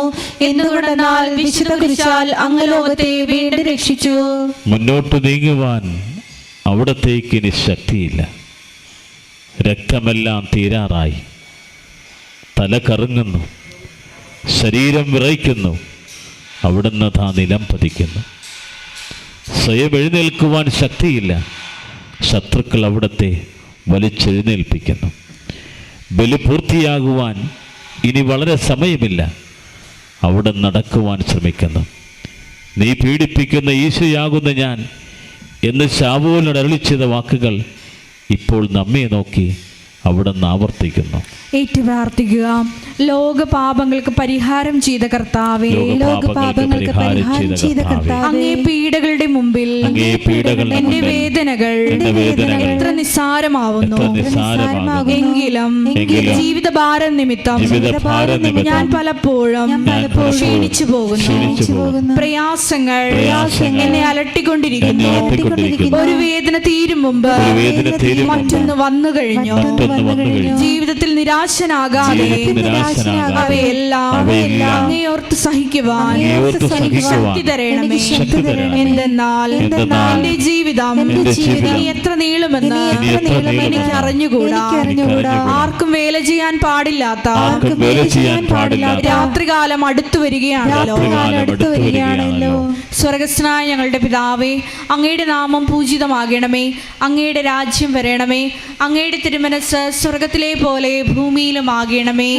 എന്തുകൊണ്ടെന്നാൽ വിശുദ്ധ കുരിശാൽ അങ്ങ് ലോകത്തെ വീണ്ടും രക്ഷിച്ചു. മുന്നോട്ട് നീങ്ങുവാൻ അവിടത്തേക്ക് ഇനി ശക്തിയില്ല. രക്തമെല്ലാം തീരാറായി. തല കറങ്ങുന്നു, ശരീരം വിറയ്ക്കുന്നു. അവിടുന്ന് താ നിലം പതിക്കുന്നു. സ്വയം എഴുന്നേൽക്കുവാൻ ശക്തിയില്ല. ശത്രുക്കൾ അവിടത്തെ വലിച്ചെഴുന്നേൽപ്പിക്കുന്നു. ബലി പൂർത്തിയാകുവാൻ ഇനി വളരെ സമയമില്ല. അവിടെ നടക്കുവാൻ ശ്രമിക്കുന്നു. നീ പീഡിപ്പിക്കുന്ന ഈശോയാകുന്ന ഞാൻ എന്ന് ശാവൂലിനോട് അരുളി ചെയ്ത വാക്കുകൾ ഇപ്പോൾ നമ്മെ നോക്കി അവിടുന്ന് ആവർത്തിക്കുന്നു. ഏറ്റു പ്രാർത്ഥിക്കുക. ലോക പാപങ്ങൾക്ക് പരിഹാരം ചെയ്ത കർത്താവേ, ലോകപാപങ്ങൾക്ക് പരിഹാരം ചെയ്ത കർത്താവേ, അങ്ങേ പീഡകളുടെ മുമ്പിൽ എന്റെ വേദനകൾ എത്ര നിസ്സാരമാവുന്നു. എങ്കിലും ജീവിതഭാരം നിമിത്തം ഞാൻ പലപ്പോഴും ക്ഷീണിച്ചു പോകുന്നു. പ്രയാസങ്ങൾ എന്നെ അലട്ടിക്കൊണ്ടിരിക്കുന്നു. ഒരു വേദന തീരും മുമ്പ് മറ്റൊന്ന് വന്നു കഴിഞ്ഞു. ജീവിതത്തിൽ നിരാശനാകാതെ അവയെല്ലാം അങ്ങേയോർത്ത് സഹിക്കുവാൻ ശക്തി തരണമേ. എന്തെന്നാൽ എന്റെ ജീവിതം ഇനി എത്ര നീളുമെന്ന് എനിക്ക് അറിഞ്ഞുകൂടാ. ആർക്കും വേല ചെയ്യാൻ പാടില്ലാത്ത രാത്രികാലം അടുത്തു വരികയാണല്ലോ. സ്വർഗസ്നായ ഞങ്ങളുടെ പിതാവേ, അങ്ങയുടെ നാമം പൂജിതമാകണമേ. അങ്ങയുടെ രാജ്യം വരണമേ. അങ്ങയുടെ തിരുമനസ് സ്വർഗത്തിലെ പോലെ ഭൂമിയിലുമാകണമേ.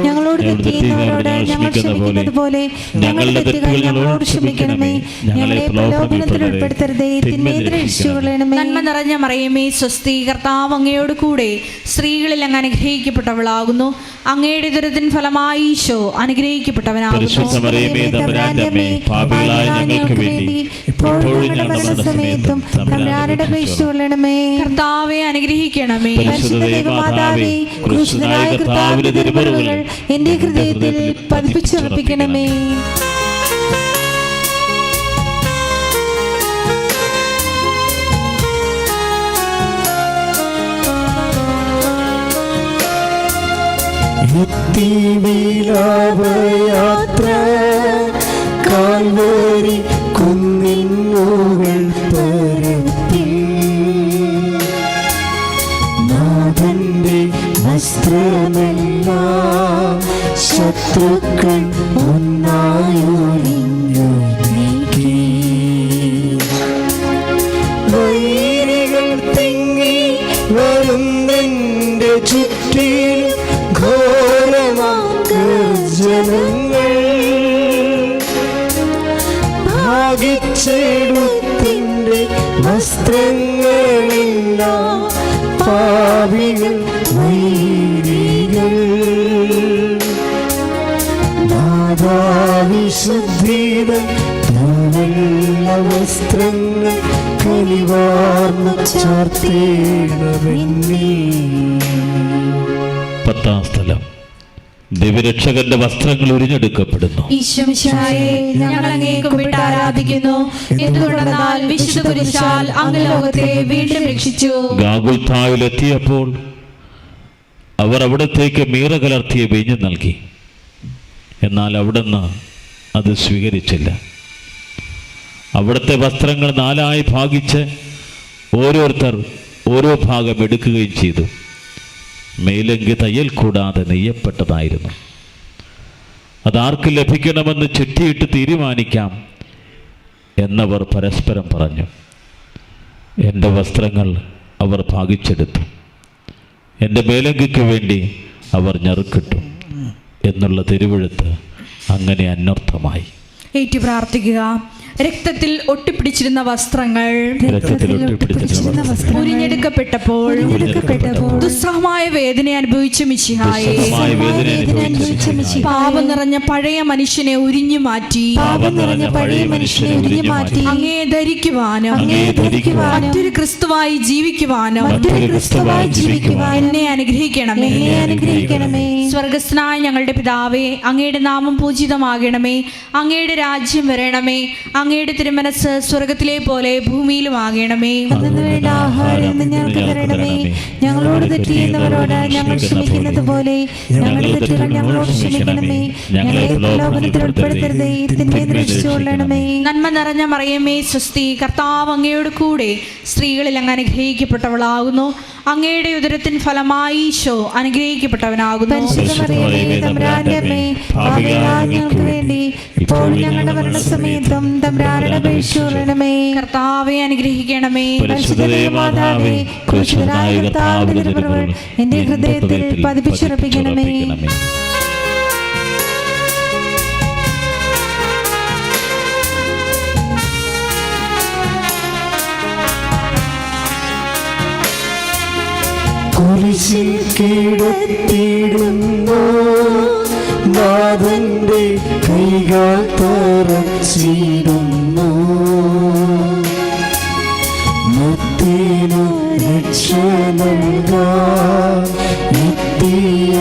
ഞങ്ങളോട് തെറ്റ് ചെയ്യുന്നവരോട് ഞങ്ങൾ ക്ഷമിക്കുന്നത് പോലെ ഞങ്ങളുടെ തെറ്റുകൾ ഞങ്ങളോട് ക്ഷമിക്കണമേ. ഞങ്ങളെ പ്രലോഭനത്തിൽ ഉൾപ്പെടുത്തരുതേ, തിന്മയിൽ നിന്ന് രക്ഷിച്ചുകൊള്ളണമേ. നന്മ നിറഞ്ഞ മറിയമേ, സ്വസ്തി, കർത്താവ് അങ്ങയോട് കൂടെ സ്ത്രീകളിൽ അങ്ങ് അനുഗ്രഹിക്കപ്പെട്ടവളാകുന്നു. അങ്ങയുടെ ദുരിതത്തിൻ ഫലമായി ഈശോ അനുഗ്രഹിക്കപ്പെട്ടവനാകുന്നു. കർത്താവെ അനുഗ്രഹിക്കണമേ. എന്റെ ഹൃദയത്തിൽ പതിപ്പിച്ചുറപ്പിക്കണമേ. യാത്ര കാൽവരി കുന്നിൻ മുകൾ പരപ്പിൽ നാഥന്റെ വസ്ത്രമെല്ലാം ശത്രുക്കൾ ഒന്നായൊഴിഞ്ഞു നീക്കി. വൈരികൾ തിങ്ങി ഭാഗിച്ചെടുത്തിൻ്റെ വസ്ത്രങ്ങളെല്ലാം പാപികൾ വൈരികൾ നാദാവിശുദ്ധീത വസ്ത്രങ്ങൾ കനിവാർന്നു ചാർത്തേണമെന്നേ. 10-ാം സ്ഥലം. ദിവ്യരക്ഷകന്റെ വസ്ത്രങ്ങൾ ഉരിഞ്ഞെടുക്കപ്പെടുന്നു. ഈശോമിശിഹായെ, ഞങ്ങൾ അങ്ങയെ കുമ്പിട്ട് ആരാധിക്കുന്നു. എന്തുകൊണ്ടെന്നാൽ വിശുദ്ധ കുരിശാൽ അങ്ങ് ലോകത്തെ വീണ്ടും രക്ഷിച്ചു. ഗാഗുൽഥായിലെത്തിയപ്പോൾ അവർ അവിടത്തേക്ക് മീറ കലർത്തിയ വീഞ്ഞ് നൽകി. എന്നാൽ അവിടുന്ന് അത് സ്വീകരിച്ചില്ല. അവിടുത്തെ വസ്ത്രങ്ങൾ 4 ഭാഗിച്ച് ഓരോരുത്തർ ഓരോ ഭാഗം എടുക്കുകയും ചെയ്തു. മേലങ്കി തയ്യൽ കൂടാതെ നെയ്യപ്പെട്ടതായിരുന്നു. അതാർക്ക് ലഭിക്കണമെന്ന് ചിട്ടിയിട്ട് തീരുമാനിക്കാം എന്നവർ പരസ്പരം പറഞ്ഞു. എൻ്റെ വസ്ത്രങ്ങൾ അവർ ഭാഗിച്ചെടുത്തു, എൻ്റെ മേലങ്കിക്ക് വേണ്ടി അവർ ഞറുക്കിട്ടു എന്നുള്ള തിരുവെഴുത്ത് അങ്ങനെ അന്വർത്ഥമായി. ഏറ്റു പ്രാർത്ഥിക്കുക. രക്തത്തിൽ ഒട്ടിപ്പിടിച്ചിരുന്ന വസ്ത്രങ്ങൾ ഉരിഞ്ഞെടുക്കപ്പെട്ടപ്പോൾ ദുസ്സഹമായ വേദന അനുഭവിച്ച മിശിഹായെ, പാപം നിറഞ്ഞ പഴയ മനുഷ്യനെ ഉരിഞ്ഞു മാറ്റി അങ്ങയെ ധരിക്കുവാനും മറ്റൊരു ക്രിസ്തുവായി ജീവിക്കുവാനും എന്നെ അനുഗ്രഹിക്കണമേ. സ്വർഗസ്ഥനായ ഞങ്ങളുടെ പിതാവേ, അങ്ങയുടെ നാമം പൂജിതമാകണമേ. അങ്ങയുടെ രാജ്യം വരണമേ. അങ്ങയുടെ തിരുമനസ് സ്വർഗത്തിലെ പോലെ ഭൂമിയിലും ആകണമേ. ഞങ്ങളോട് തെറ്റ് ചെയ്യുന്നവരോട് ഞങ്ങൾ ക്ഷമിക്കുന്നത് പോലെ ഞങ്ങളുടെ തെറ്റുകൾ ഞങ്ങളോട് ക്ഷമിക്കണമേ. ഞങ്ങളെ പ്രലോഭനത്തിൽ ഉൾപ്പെടുത്തരുതേ, തിന്മയിൽ രക്ഷിച്ചുകൊള്ളണമേ. നന്മ നിറഞ്ഞ മറിയമേ സ്വസ്തി, കർത്താവ് അങ്ങയോട് കൂടെ സ്ത്രീകളിൽ അങ്ങ് അനുഗ്രഹിക്കപ്പെട്ടവളാകുന്നു. അങ്ങയുടെ ഉദരത്തിൻ ഫലമായി ഈശോ അനുഗ്രഹിക്കപ്പെട്ടവനാകുന്നു. ഞങ്ങൾക്ക് വേണ്ടി ഇപ്പോൾ ഞങ്ങളുടെ മരണസമയത്തും തമ്പുരാനോട് അപേക്ഷിച്ചുകൊള്ളണമേ. കർത്താവെ അനുഗ്രഹിക്കണമേ. മാതാവേ, ക്രൂശിതനായ കർത്താവിന്റെ തിരുമുറിവുകൾ എന്റെ ഹൃദയത്തിൽ പതിപ്പിച്ചുറപ്പിക്കണമേ. കുരിശിൽ കിടത്തിയിടുന്നു നാഥന്റെ കൈകൾ തറച്ചിടുന്നു. മുത്തിനു രക്ഷ നൽകാൻ എത്തിയ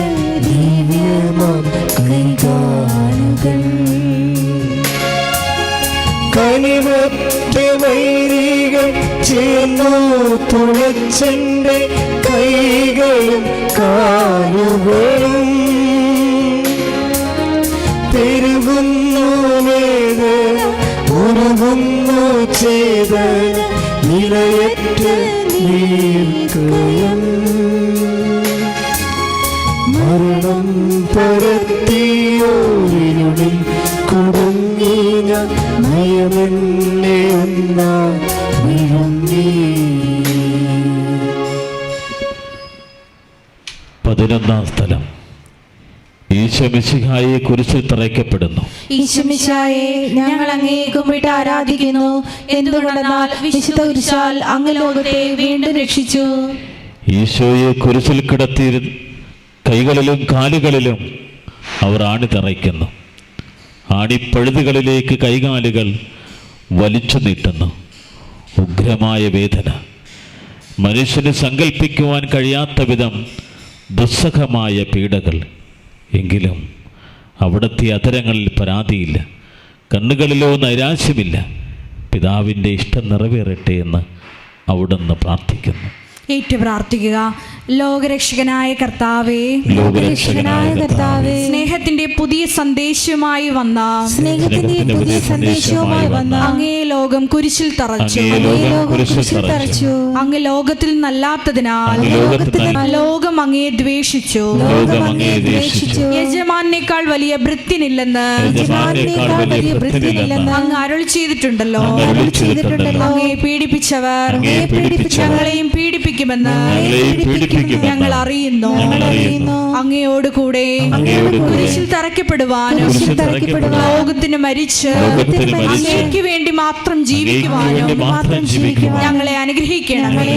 ദിവ്യമാം കൈകാലുകൾ കനിവറ്റ വൈരികൾ ചേർന്നു തുളച്ചെന്റെ കൈകളും കാലുകളും പെരുകുന്നു വേദന ഉരുകുന്നു ചേതന നിലയറ്റ നീർക്കയം മരണം പരത്തിയോരിനുള്ളിൽ കുടുങ്ങി ഞാൻ നയമെന്നെ ഒന്നാ വിഴുങ്ങി. 11-ാം സ്ഥലം. ഈശോമിശിഹായെ കുരിശിൽ തറയ്ക്കപ്പെടുന്നു. ഈശോമിശിഹായെ, ഞങ്ങൾ അങ്ങയെ കുമ്പിട്ട് ആരാധിക്കുന്നു. എന്തുകൊണ്ടെന്നാൽ വിശുദ്ധ കുരിശാൽ അങ്ങ് ലോകത്തെ വീണ്ടും രക്ഷിച്ചു. ഈശോയെ കുരിശിൽ കിടത്തി കൈകളിലും കാലുകളിലും അവർ ആണി തറയ്ക്കുന്നു. ആണിപ്പഴുതുകളിലേക്ക് കൈകാലുകൾ വലിച്ചു നീട്ടുന്നു. ഉഗ്രമായ വേദന, മനുഷ്യന് സങ്കല്പിക്കുവാൻ കഴിയാത്ത വിധം ദുസ്സഹമായ പീഡകൾ. എങ്കിലും അവിടുത്തെ അധരങ്ങളിൽ പരാതിയില്ല, കണ്ണുകളിലോ നൈരാശ്യമില്ല. പിതാവിൻ്റെ ഇഷ്ടം നിറവേറട്ടെ എന്ന് അവിടുന്ന് പ്രാർത്ഥിക്കുന്നു. ഏറ്റു പ്രാർത്ഥിക്കുക. ലോകരക്ഷകനായ കർത്താവേ, സ്നേഹത്തിന്റെ പുതിയ സന്ദേശവുമായി വന്ന അങ്ങയെ ലോകം കുരിശിൽ തറച്ചു. അങ്ങേ ലോകം കുരിശിൽ തറച്ചു. അങ്ങ് ലോകത്തിൽ നല്ലാത്തതിനാൽ അങ്ങ് ലോകത്തിൽ ലോകം അങ്ങയെ ദ്വേഷിച്ചു. ലോകം അങ്ങയെ ദ്വേഷിച്ചു. യജമാനേക്കാൾ വലിയ ഭൃത്യനില്ലെന്ന് യജമാനേക്കാൾ വലിയ ഭൃത്യനില്ലെന്ന് അങ്ങ് അരുളി ചെയ്തിട്ടുണ്ടല്ലോ. അങ്ങ് അരുളി ചെയ്തിട്ടുണ്ടല്ലോ. അങ്ങയെ പീഡിപ്പിച്ചവർ അങ്ങയെ പീഡിപ്പിച്ചവർ ഞങ്ങളെയും പീഡിപ്പിക്കുമെന്ന് ഞങ്ങൾ അറിയുന്നു. അങ്ങയോട് കൂടെ കുരിശിൽ തറയ്ക്കപ്പെടുവാനും ലോകത്തിന് മരിച്ച് അങ്ങേക്ക് വേണ്ടി മാത്രം ജീവിക്കുവാനും ഞങ്ങളെ അനുഗ്രഹിക്കണമേ.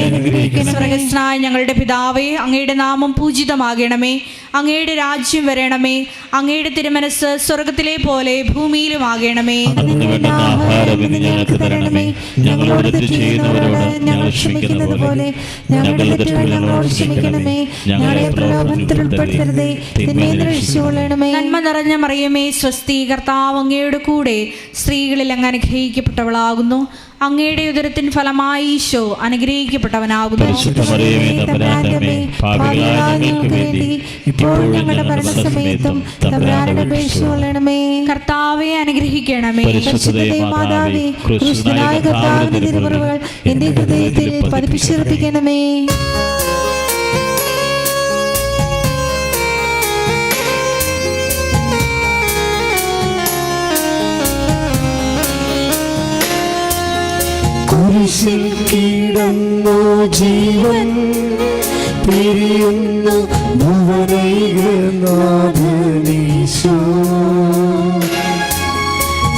സ്വർഗ്ഗസ്ഥനായ ഞങ്ങളുടെ പിതാവേ, അങ്ങയുടെ നാമം പൂജിതമാകണമേ. അങ്ങയുടെ രാജ്യം വരണമേ. അങ്ങയുടെ തിരുമനസ് സ്വർഗത്തിലെ പോലെ ഭൂമിയിലുമാകണമേ. ആഹാരം ഇന്ന് ഞങ്ങൾക്ക് തരണമേ. ഞങ്ങളോട് തെറ്റ് ചെയ്യുന്നവരോട് ഞങ്ങൾ ക്ഷമിക്കുന്നത് പോലെ ഞങ്ങളുടെ തെറ്റുകൾ ഞങ്ങളോട് ക്ഷമിക്കണമേ. ഞങ്ങളെ പ്രലോഭനത്തിൽ ഉൾപ്പെടുത്തരുതേ, തിന്മയിൽ നിന്ന് രക്ഷിച്ചുകൊള്ളണമേ. നന്മ നിറഞ്ഞ മറിയമേ, സ്വസ്തി, കർത്താവ് അങ്ങയുടെ കൂടെ സ്ത്രീകളിൽ അങ്ങ് അനുഗ്രഹിക്കപ്പെട്ടവളാകുന്നു. അങ്ങയുടെ ഉദരത്തിൻ ഫലമായി ഈശോ അനുഗ്രഹിക്കപ്പെട്ടവനാകുന്നു. പരിശുദ്ധ മറിയമേ, തമ്പുരാന്റെ അമ്മേ, പാപികളായ ഞങ്ങൾക്ക് വേണ്ടി ഇപ്പോഴും ഞങ്ങളുടെ മരണസമയത്തും തമ്പുരാനോട് അപേക്ഷിച്ചുകൊള്ളണമേ. കർത്താവെ അനുഗ്രഹിക്കണമേ. പരിശുദ്ധ മാതാവേ, ക്രിസ്തുനായ കർത്താവിന്റെ തിരുമുറിവുകൾ എന്റെ ഹൃദയത്തിൽ പതിപ്പിച്ചുറപ്പിക്കണമേ. കുരിശിൽ കിടന്നു ജീവൻ പിരിയുന്നു ഭുവനൈകനാഥനീശോ.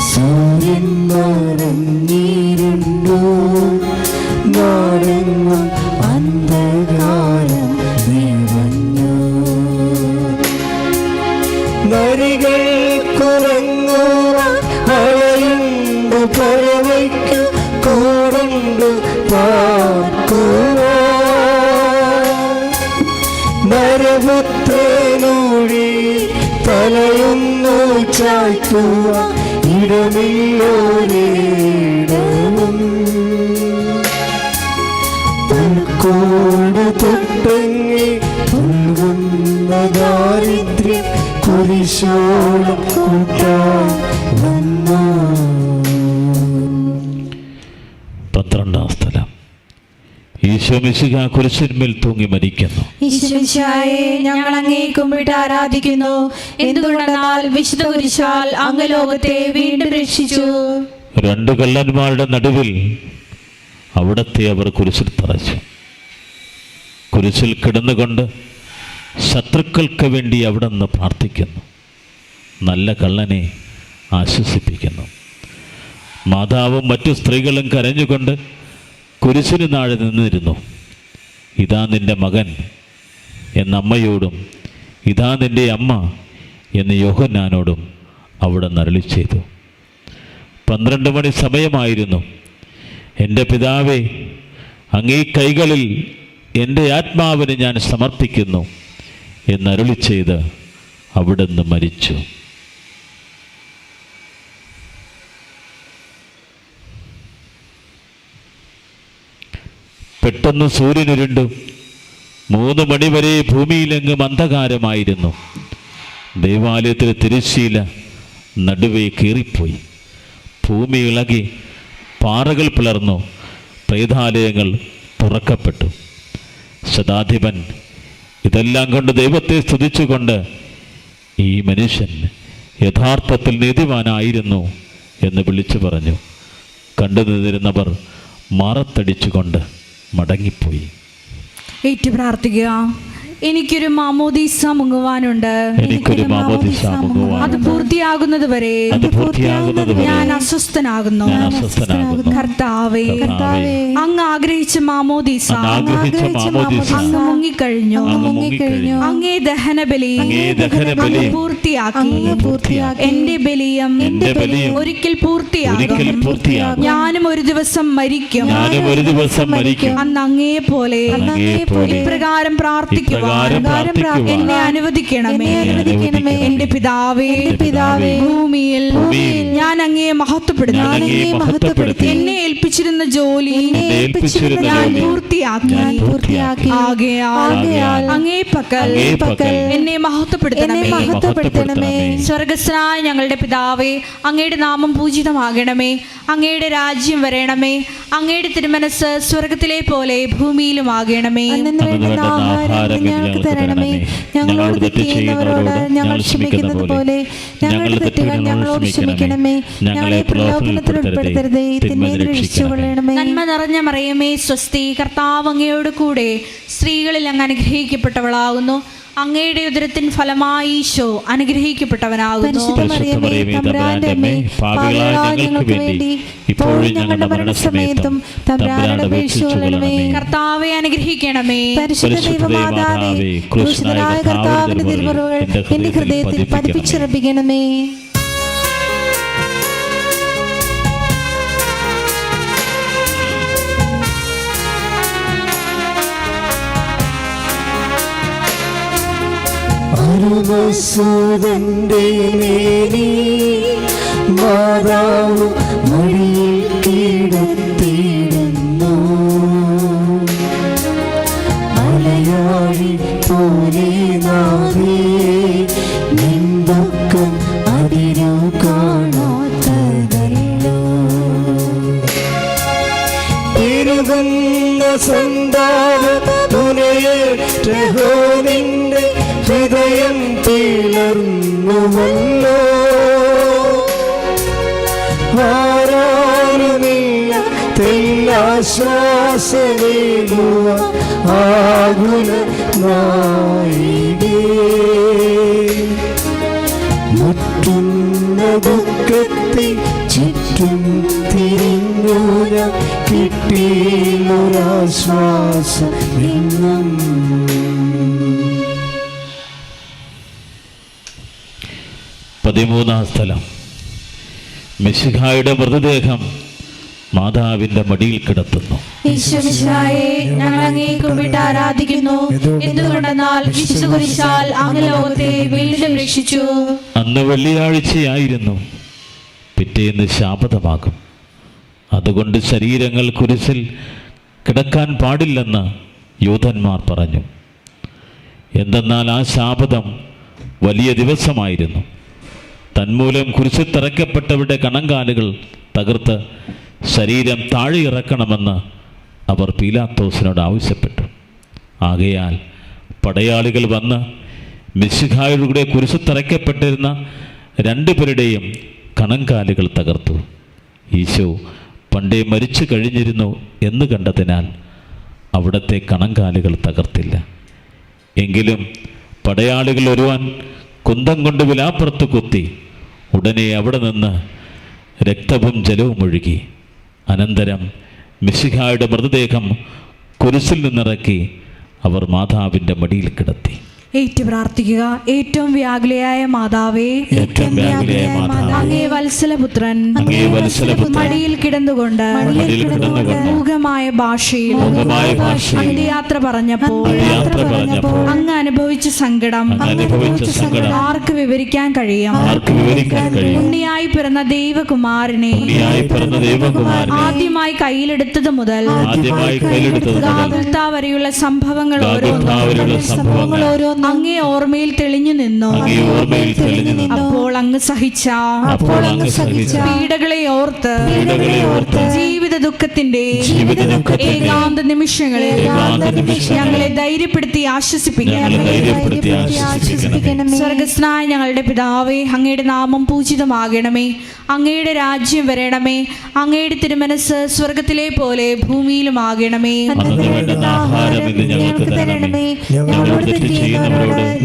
സൂര്യൻ മറഞ്ഞിരുന്നു, നാടെങ്ങും അന്ധകാരം നിറഞ്ഞു. നരികൾ കുറങ്ങുവാൻ അഴയുണ്ട്, പറവയ്ക്കു കൂടുണ്ട് പാർക്കുവാൻ. നരപുത്രനൂഴി തലയൊന്നു ചായ്ക്കുവാൻ ഇടമില്ലോരിടവും. പുൽക്കോട് തൊട്ടങ്ങി പുൽകുന്ന ദാരിദ്ര്യം കുരിശോളം കൂട്ടാൻ വന്നു. 12-ാം സ്ഥലം. ഈശോ മിശിഹ കുരിശിന്മേൽ തൂങ്ങി മരിക്കുന്നു. ഈശോമിശിഹായെ, ഞങ്ങൾ അങ്ങേ കുമ്പിട്ട് ആരാധിക്കുന്നു. എന്തുകൊണ്ടെന്നാൽ വിശുദ്ധ കുരിശാൽ അങ്ങ് ലോകത്തെ വീണ്ടും രക്ഷിച്ചു. 2 കള്ളന്മാരുടെ നടുവിൽ അവിടത്തെ അവർ കുരിശിൽ തറച്ചു. കുരിശിൽ കിടന്നുകൊണ്ട് ശത്രുക്കൾക്ക് വേണ്ടി അവിടെ നിന്ന് പ്രാർത്ഥിക്കുന്നു. നല്ല കള്ളനെ ആശ്വസിപ്പിക്കുന്നു. മാതാവും മറ്റു സ്ത്രീകളും കരഞ്ഞുകൊണ്ട് കുരിശിന് താഴെ നിന്നിരുന്നു. ഇതാ നിൻ്റെ മകൻ എന്ന അമ്മയോടും ഇതാ നിൻ്റെ അമ്മ എന്ന് യോഹന്നാനോടും അവിടെ നരളി ചെയ്തു. 12 മണി സമയമായിരുന്നു. എൻ്റെ പിതാവേ, അങ്ങേ കൈകളിൽ എൻ്റെ ആത്മാവിനെ ഞാൻ സമർപ്പിക്കുന്നു എന്നരുളി ചെയ്ത് അവിടുന്ന് മരിച്ചു. പെട്ടെന്ന് സൂര്യനുരുണ്ടു. 3 മണിവരെ ഭൂമിയിലെങ്ങും അന്ധകാരമായിരുന്നു. ദേവാലയത്തിലെ തിരശ്ശീല നടുവേ കീറിപ്പോയി. ഭൂമി ഇളകി, പാറകൾ പിളർന്നു, പ്രേതാലയങ്ങൾ തുറക്കപ്പെട്ടു. ശതാധിപൻ ഇതെല്ലാം കൊണ്ട് ദൈവത്തെ സ്തുതിച്ചുകൊണ്ട് ഈ മനുഷ്യൻ യഥാർത്ഥത്തിൽ നീതിമാനായിരുന്നു എന്ന് വിളിച്ചു പറഞ്ഞു. കണ്ടു നിന്നിരുന്നവർ മാറത്തടിച്ചുകൊണ്ട് മടങ്ങിപ്പോയി. ഏറ്റു പ്രാർത്ഥിക്കുക. എനിക്കൊരു മാമോദീസ മുങ്ങുവാനുണ്ട്. എനിക്കൊരു മാമോദീസ മുങ്ങുവാനുണ്ട്. അത് പൂർത്തിയാകുന്നത് വരെ ഞാൻ അസ്വസ്ഥനാകുന്നു. കർത്താവേ, അങ്ങ് ആഗ്രഹിച്ച മാമോദീസ അങ്ങ് മുങ്ങിക്കഴിഞ്ഞു. അങ്ങേ ദഹനബലി അങ്ങ് പൂർത്തിയാക്കി. എന്റെ ബലിയം ഒരിക്കൽ പൂർത്തിയാകും. ഞാനും ഒരു ദിവസം മരിക്കും. അന്ന് അങ്ങയെ പോലെ ഇപ്രകാരം പ്രാർത്ഥിക്കുവാൻ പ്രകാരം പ്രാർത്ഥിക്കുവാൻ എന്നെ അനുവദിക്കണമേ. അനുവദിക്കണമേ. എന്റെ പിതാവേ, ഭൂമിയിൽ ഞാൻ അങ്ങയെ മഹത്വപ്പെടുത്തി എന്നെ ഏൽപ്പിച്ചിരുന്ന ജോലി ഞാൻ പൂർത്തിയാക്കി. ആകയാൽ അങ്ങേ പക്കൽ എന്നെ മഹത്വപ്പെടുത്തണമേ. സ്വർഗസ്ഥനായ ഞങ്ങളുടെ പിതാവേ, അങ്ങയുടെ നാമം പൂജിതമാകണമേ. അങ്ങയുടെ രാജ്യം വരണമേ. അങ്ങയുടെ തിരുമനസ് സ്വർഗത്തിലെ പോലെ ഭൂമിയിലും ആകണമേ. ആഹാരം ഞങ്ങൾക്ക് തരണമേ. ഞങ്ങളോട് തെറ്റ് ചെയ്യുന്നവരോട് ഞങ്ങൾ ക്ഷമിക്കുന്നത് പോലെ ഞങ്ങളുടെ തെറ്റുകൾ ഞങ്ങളോട് ക്ഷമിക്കണമേ. ഞങ്ങളെ പ്രലോഭനത്തിൽ ഉൾപ്പെടുത്തരുതേ, തിന്മയിൽ നിന്ന് രക്ഷിച്ചുകൊള്ളണമേ. നന്മ നിറഞ്ഞ മറിയമേ, സ്വസ്തി, കർത്താവ് അങ്ങയോട് കൂടെ സ്ത്രീകളിൽ അങ്ങ് അനുഗ്രഹിക്കപ്പെട്ടവളാകുന്നു. അങ്ങയുടെ ഉദരത്തിൻ ഫലമായി ഈശോ അനുഗ്രഹിക്കപ്പെട്ടവനാകുന്നു. തമ്പുരാന്റെ അമ്മേ, പാപികളായ ഞങ്ങൾക്ക് വേണ്ടി ഇപ്പോഴും ഞങ്ങളുടെ മരണസമയത്തും തമ്പുരാനോട് അപേക്ഷിച്ചുകൊള്ളണമേ. കർത്താവെ അനുഗ്രഹിക്കണമേ. പരിശുദ്ധ ദൈവമാതാവേ, ക്രൂശിതനായ കർത്താവിന്റെ തിരുമുറകൾ എന്റെ ഹൃദയത്തിൽ പതിപ്പിച്ചുറപ്പിക്കണമേ. അരുമസൂദന്റെ മേനി മാതാവ് മടിയിൽ കിടത്തിയിടുന്നു. മലയാളി പോലെ നാവേ നിന്ദുക്കം അതിരു കാണാത്തതല്ലോ. ഇരുകുന്ന സന്താന തുനയേറ്റഹോ നിന്റെ ഹൃദയം തീർന്നുവല്ലോ. ആരാരുമില്ല തെല്ലാശ്വാസമേകുവ ആകുല നായികേ. മുറ്റുന്ന ദുഃഖത്തിൽ ചുറ്റും തിരിഞ്ഞു കിട്ടിയൊരാശ്വാസം എന്നും. പതിമൂന്നാം സ്ഥലം. മിശിഹായുടെ മൃതദേഹം മാതാവിന്റെ മടിയിൽ കിടത്തുന്നു. ഈശോമിശിഹായെ, ഞങ്ങൾ അങ്ങയെ കുമ്പിട്ട് ആരാധിക്കുന്നു. എന്തുകൊണ്ടെന്നാൽ വിശുദ്ധ കുരിശാൽ അങ്ങ് ലോകത്തെ വീണ്ടും രക്ഷിച്ചു. അന്ന് വെള്ളിയാഴ്ചയായിരുന്നു. പിറ്റേന്ന് ശാബതമാകും. അതുകൊണ്ട് ശരീരങ്ങൾ കുരിശിൽ കിടക്കാൻ പാടില്ലെന്ന് യൂതന്മാർ പറഞ്ഞു. എന്തെന്നാൽ ആ ശാബതം വലിയ ദിവസമായിരുന്നു. തന്മൂലം കുരിശിൽ തറയ്ക്കപ്പെട്ടവരുടെ കണങ്കാലുകൾ തകർത്ത് ശരീരം താഴെ ഇറക്കണമെന്ന് അവർ പീലാത്തോസിനോട് ആവശ്യപ്പെട്ടു. ആകയാൽ പടയാളികൾ വന്ന് മിശിഹായുടെ കുരിശിൽ തറയ്ക്കപ്പെട്ടിരുന്ന രണ്ടുപേരുടെയും കണങ്കാലുകൾ തകർത്തു. ഈശോ പണ്ടേ മരിച്ചു കഴിഞ്ഞിരുന്നു എന്ന് കണ്ടതിനാൽ അവിടുത്തെ കണങ്കാലുകൾ തകർത്തില്ല. എങ്കിലും പടയാളികൾ ഒരുവൻ കുന്തം കൊണ്ട് വിലാപ്പുറത്ത് കുത്തി. ഉടനെ അവിടെ നിന്ന് രക്തവും ജലവും ഒഴുകി. അനന്തരം മിശിഹായുടെ മൃതദേഹം കുരിശിൽ നിന്നിറക്കി അവർ മാതാവിൻ്റെ മടിയിൽ കിടത്തി. ഏറ്റു പ്രാർത്ഥിക്കുക. ഏറ്റവും വ്യാകുലയായ മാതാവേ, അങ്ങേ വത്സലപുത്രൻ മടിയിൽ കിടന്നുകൊണ്ട് മൂകമായ ഭാഷയിൽ അന്ത്യയാത്ര പറഞ്ഞപ്പോൾ അങ്ങ് അനുഭവിച്ച സങ്കടം ആർക്ക് വിവരിക്കാൻ കഴിയും? ഉണ്ണിയായി പിറന്ന ദൈവകുമാരനെ ആദ്യമായി കയ്യിലെടുത്തത് മുതൽ ഗാഗുൽത്താ വരെയുള്ള സംഭവങ്ങൾ ഓരോന്നും അങ്ങേ ഓർമ്മയിൽ തെളിഞ്ഞു നിന്നു. അപ്പോൾ അങ്ങ് സഹിച്ച പീഡകളെ ഓർത്ത് ജീവിത ദുഃഖത്തിന്റെ ഏകാന്ത നിമിഷങ്ങളിൽ ഞങ്ങളെ ധൈര്യപ്പെടുത്തി ആശ്വസിപ്പിക്കണമേ. സ്വർഗസ്നായ ഞങ്ങളുടെ പിതാവേ, അങ്ങയുടെ നാമം പൂജിതമാകണമേ. അങ്ങയുടെ രാജ്യം വരണമേ. അങ്ങയുടെ തിരുമനസ് സ്വർഗത്തിലെ പോലെ ഭൂമിയിലും ആകണമേ.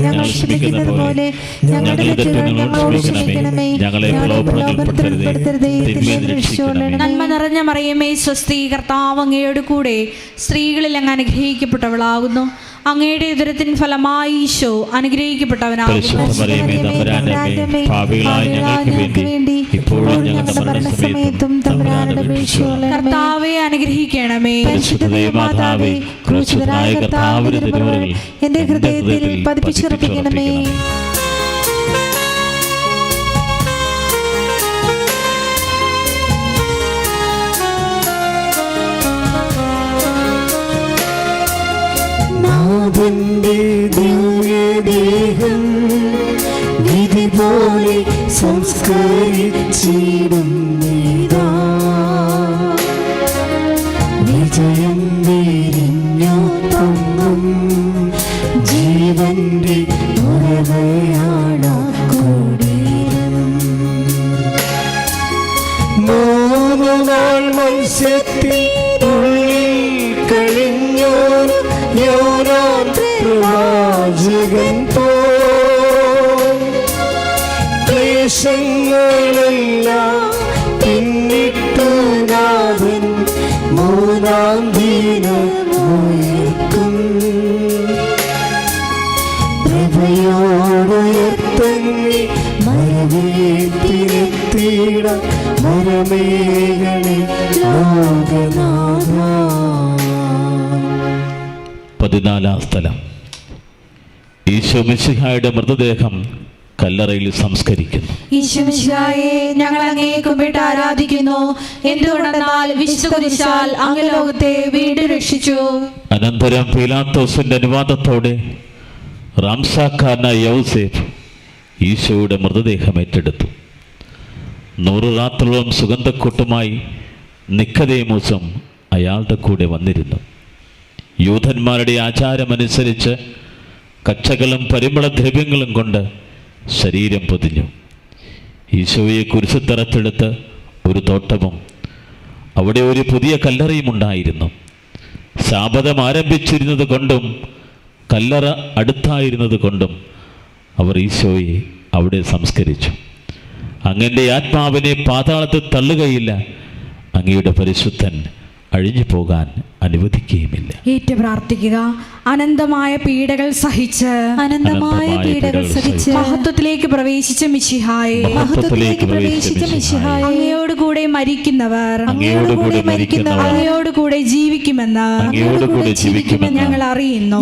ഞങ്ങൾ ക്ഷമിക്കുന്നത് പോലെ ഞങ്ങളുടെ തെറ്റുകൾ ഞങ്ങളോട് ക്ഷമിക്കണമേ. ഞങ്ങളെ പ്രലോഭനത്തിൽപ്പെടുത്തരുതേ, തിന്മയിൽ നിന്ന് രക്ഷിക്കണമേ. നന്മ നിറഞ്ഞ മറിയമേ, സ്വസ്തി, കർത്താവ് അങ്ങയോട് കൂടെ സ്ത്രീകളിൽ അങ്ങ് അനുഗ്രഹിക്കപ്പെട്ടവളാകുന്നു. അങ്ങയുടെ ഉദരത്തിൻ ഫലമായി ഈശോ അനുഗ്രഹിക്കപ്പെട്ടവനാകുന്നു. പരിശുദ്ധ മറിയമേ തമ്പുരാന്റെ അമ്മേ, പാപികളായ ഞങ്ങൾക്ക് വേണ്ടി ഇപ്പോഴും ഞങ്ങളുടെ മരണസമയത്തും തമ്പുരാനോട് അപേക്ഷിച്ചുകൊള്ളണമേ. കർത്താവെ അനുഗ്രഹിക്കണമേ. പരിശുദ്ധ ദൈവമാതാവേ, ക്രൂശിതനായ കർത്താവിന്റെ തിരുമുറകൾ എന്റെ ഹൃദയത്തിൽ പതിപ്പിച്ചുറപ്പിക്കണമേ. നാഥന്റെ ദിവ്യദേഹം വിധി പോലെ സംസ്കരിച്ചിടുന്നീതാ. വിജയം വിരിഞ്ഞു പൊങ്ങും ജീവന്റെ ഉറവയാണ് കൂടിയിലും. 3 നാൾ മത്സ്യത്തിൽ ഉള്ളിൽ കഴിഞ്ഞോർ യോനാൻ പ്രവാചകൻ പോൽ ക്ലേശങ്ങളെല്ലാം പിന്നിട്ടു നാഥൻ 3-ാം ദിനമുയർക്കും. പ്രഭയോടുയർത്തങ്ങി മരവേറ്റിനെത്തിയിട മരമേഖലി ലോകനാഥ. 14-ാം സ്ഥലം. ഈശോ മിശിഹായുടെ മൃതദേഹം കല്ലറയിൽ സംസ്കരിക്കുന്നു. ഈശോ മിശിഹായെ ഞങ്ങൾ അങ്ങയെ കുമ്പിട്ട് ആരാധിക്കുന്നു. എന്തുകൊണ്ടെന്നാൽ വിശുദ്ധ കുരിശാൽ അങ്ങ് ലോകത്തെ വീണ്ടും രക്ഷിച്ചു. അനന്തരം പീലാത്തോസിന്റെ അനുവാദത്തോടെ റാംസാക്കാരനായ യൗസേഫ് ഈശോയുടെ മൃതദേഹം ഏറ്റെടുത്തു. 100 രാത്രിയോളം സുഗന്ധക്കൂട്ടുമായി നിക്കദേമോസും അയാളുടെ കൂടെ വന്നിരുന്നു. യൂതന്മാരുടെ ആചാരമനുസരിച്ച് കച്ചകളും പരിമളദ്രവ്യങ്ങളും കൊണ്ട് ശരീരം പൊതിഞ്ഞു. ഈശോയെ കുരിശുത്തറത്തെടുത്ത് ഒരു തോട്ടവും അവിടെ ഒരു പുതിയ കല്ലറയും ഉണ്ടായിരുന്നു. ശാബദം ആരംഭിച്ചിരുന്നത് കൊണ്ടും കല്ലറ അടുത്തായിരുന്നത് കൊണ്ടും അവർ ഈശോയെ അവിടെ സംസ്കരിച്ചു. അങ്ങയുടെ ആത്മാവിനെ പാതാളത്തിൽ തള്ളുകയില്ല, അങ്ങയുടെ പരിശുദ്ധൻ അഴിഞ്ഞു പോകാൻ അനുവദിക്കുകയുമില്ല. ഏറ്റു പ്രാർത്ഥിക്കുക. അനന്തമായ പീഡകൾ സഹിച്ച് മഹത്വത്തിലേക്ക് പ്രവേശിച്ച മിശിഹായെ, അങ്ങയോട് കൂടെ മരിക്കുന്നവർ അങ്ങയോട് കൂടെ ജീവിക്കുമെന്ന് ഞങ്ങൾ അറിയുന്നു.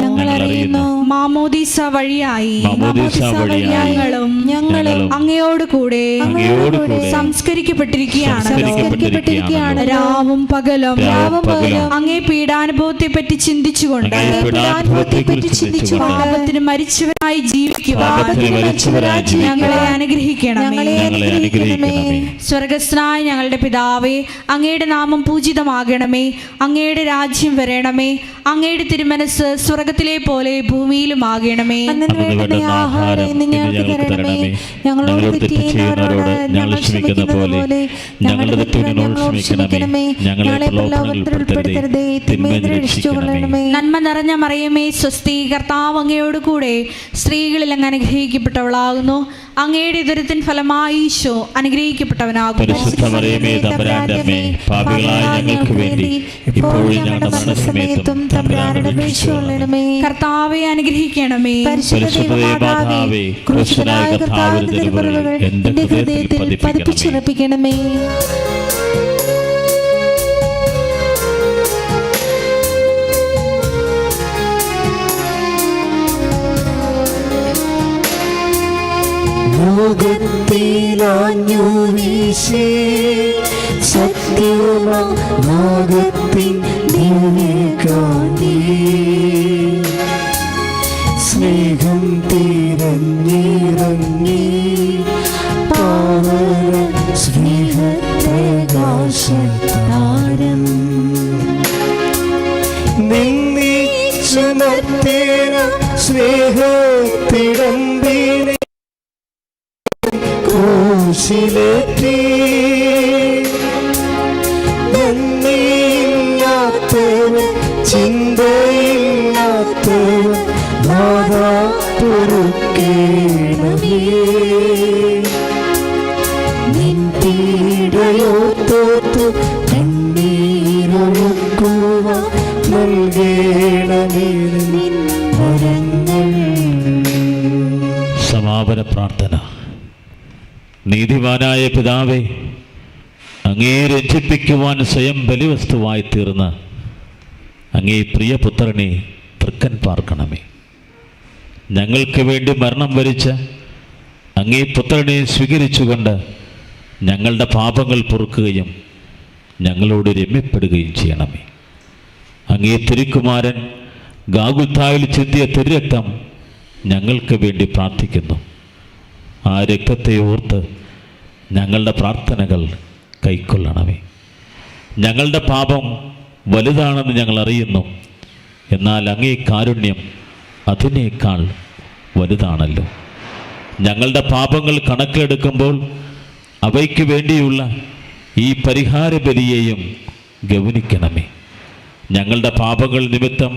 മാമോദീസ വഴിയായി ഞങ്ങളും അങ്ങയോട് കൂടെ സംസ്കരിക്കപ്പെട്ടിരിക്കുകയാണ്. രാവും പകലും അങ്ങേ പീഡാനുഭവത്തെ പറ്റി ചിന്തിച്ചുകൊണ്ട് പാപത്തിന് മരിച്ചവരായി ജീവിക്കുക ഞങ്ങളെ അനുഗ്രഹിക്കണമേ. സ്വർഗസ്ഥനായ ഞങ്ങളുടെ പിതാവേ, അങ്ങയുടെ നാമം പൂജിതമാകണമേ. അങ്ങയുടെ രാജ്യം വരണമേ. അങ്ങയുടെ തിരുമനസ് സ്വർഗത്തിലെ പോലെ ഭൂമിയിലും ആകണമേ. ആഹാരം ഞങ്ങൾക്ക് തരണമേ. ഞങ്ങളോട് തെറ്റ് ചെയ്യുന്നവരോട് ഞങ്ങൾ ക്ഷമിക്കുന്ന പോലെ ഞങ്ങളുടെ തെറ്റുകളോട് ക്ഷമിക്കണമേ. ഞങ്ങളെ പ്രലോഭനത്തിൽ ഉൾപ്പെടുത്തരുതേ, തിന്മയിൽ നിന്ന് രക്ഷിച്ചുകൊള്ളണമേ. നന്മ നിറഞ്ഞ മറിയമേ സ്വസ്തി, കർത്താവ് അങ്ങയോട് കൂടെ സ്ത്രീകളിൽ അങ്ങ് അനുഗ്രഹിക്കപ്പെട്ടവളാകുന്നു. അങ്ങയുടെ ഉദരത്തിൻ ഫലമായി ഈശോ അനുഗ്രഹിക്കപ്പെട്ടവനാകുന്നു. പരിശുദ്ധ മറിയമേ തമ്പുരാന്റെ അമ്മേ, പാപികളായ ഞങ്ങൾക്ക് വേണ്ടി ഇപ്പോഴും ഞങ്ങളുടെ മരണസമയത്തും തമ്പുരാനോട് അപേക്ഷിച്ചുകൊള്ളണമേ. കർത്താവെ അനുഗ്രഹിക്കണമേ. പരിശുദ്ധ മാതാവേ, ക്രൂശനായ കർത്താവിന്റെ തിരുമുറകൾ എന്റെ ഹൃദയത്തിൽ പതിപ്പിച്ചുറപ്പിക്കണമേ. ലോകത്തിലാഞ്ഞു വീശി സത്യമാം നാഗത്തിൻ ദിവ്യകാന്തി, സ്നേഹം തിരഞ്ഞിറങ്ങി പാവന സ്നേഹപ്രകാശതാരം നിന്നിച്ചു നിർത്തിയ സ്നേഹത്തിടമ്പിനെ ക്രൂശിലേറ്റി. നന്ദിയില്ലാത്തവൻ, ചിന്തയില്ലാത്തവൻ, നാഥാ പൊറുക്കേണമേ. നിൻ പീഡയോർത്തോർത്തു കണ്ണീരൊഴുക്കുവാൻ നൽകേണമേ നിൻ പിതാവേ, അങ്ങേ രഞ്ജിപ്പിക്കുവാൻ സ്വയം ബലിവസ്തുവായി തീർന്ന അങ്ങേ പ്രിയപുത്രനെ തൃക്കൻ പാർക്കണമേ. ഞങ്ങൾക്ക് വേണ്ടി മരണം വരിച്ച അങ്ങേ പുത്രനെ സ്വീകരിച്ചുകൊണ്ട് ഞങ്ങളുടെ പാപങ്ങൾ പൊറുക്കുകയും ഞങ്ങളോട് രമ്യപ്പെടുകയും ചെയ്യണമേ. അങ്ങേ തിരുക്കുമാരൻ ഗാഗുൽത്തായിൽ ചിന്തിയ തിരുരക്തം ഞങ്ങൾക്ക് വേണ്ടി പ്രാർത്ഥിക്കുന്നു. ആ രക്തത്തെ ഓർത്ത് ഞങ്ങളുടെ പ്രാർത്ഥനകൾ കൈക്കൊള്ളണമേ. ഞങ്ങളുടെ പാപം വലുതാണെന്ന് ഞങ്ങൾ അറിയുന്നു. എന്നാൽ അങ്ങേ കാരുണ്യം അതിനേക്കാൾ വലുതാണല്ലോ. ഞങ്ങളുടെ പാപങ്ങൾ കണക്കിലെടുക്കുമ്പോൾ അവയ്ക്ക് വേണ്ടിയുള്ള ഈ പരിഹാര ബലിയെയും ഗൗനിക്കണമേ. ഞങ്ങളുടെ പാപങ്ങൾ നിമിത്തം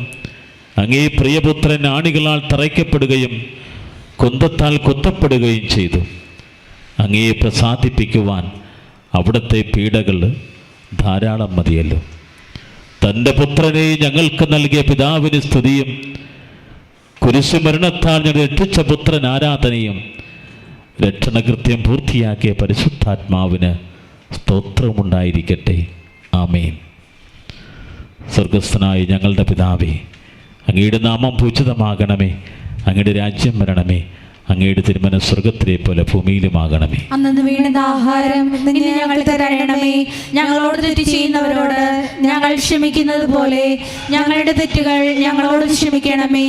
അങ്ങേ പ്രിയപുത്രൻ ആണികളാൽ തറയ്ക്കപ്പെടുകയും കുന്തത്താൽ കുത്തപ്പെടുകയും ചെയ്തു. അങ്ങയെ പ്രസാദിപ്പിക്കുവാൻ അവിടുത്തെ പീഡകൾ ധാരാളം മതിയല്ലോ. തൻ്റെ പുത്രനെ ഞങ്ങൾക്ക് നൽകിയ പിതാവിന് സ്തുതിയും കുരിശുമരണത്താൽ ഞങ്ങൾ രക്ഷിച്ച പുത്രൻ ആരാധനയും രക്ഷണകൃത്യം പൂർത്തിയാക്കിയ പരിശുദ്ധാത്മാവിന് സ്തോത്രമുണ്ടായിരിക്കട്ടെ. ആമേൻ. സ്വർഗസ്ഥനായ ഞങ്ങളുടെ പിതാവേ, അങ്ങയുടെ നാമം പൂജിതമാകണമേ. അങ്ങയുടെ രാജ്യം വരണമേ. അങ്ങയുടെ തിരുമനസ്സ് സ്വർഗത്തിലെ പോലെ ഭൂമിയിലുമാകണമേ. അന്നു വേണ്ടുന്ന ആഹാരം ഇന്ന് ഞങ്ങൾക്ക് തരണമേ. ഞങ്ങളോട് തെറ്റ് ചെയ്യുന്നവരോട് ഞങ്ങൾ ക്ഷമിക്കുന്നത് പോലെ ഞങ്ങളുടെ തെറ്റുകൾ ഞങ്ങളോട് ക്ഷമിക്കണമേ.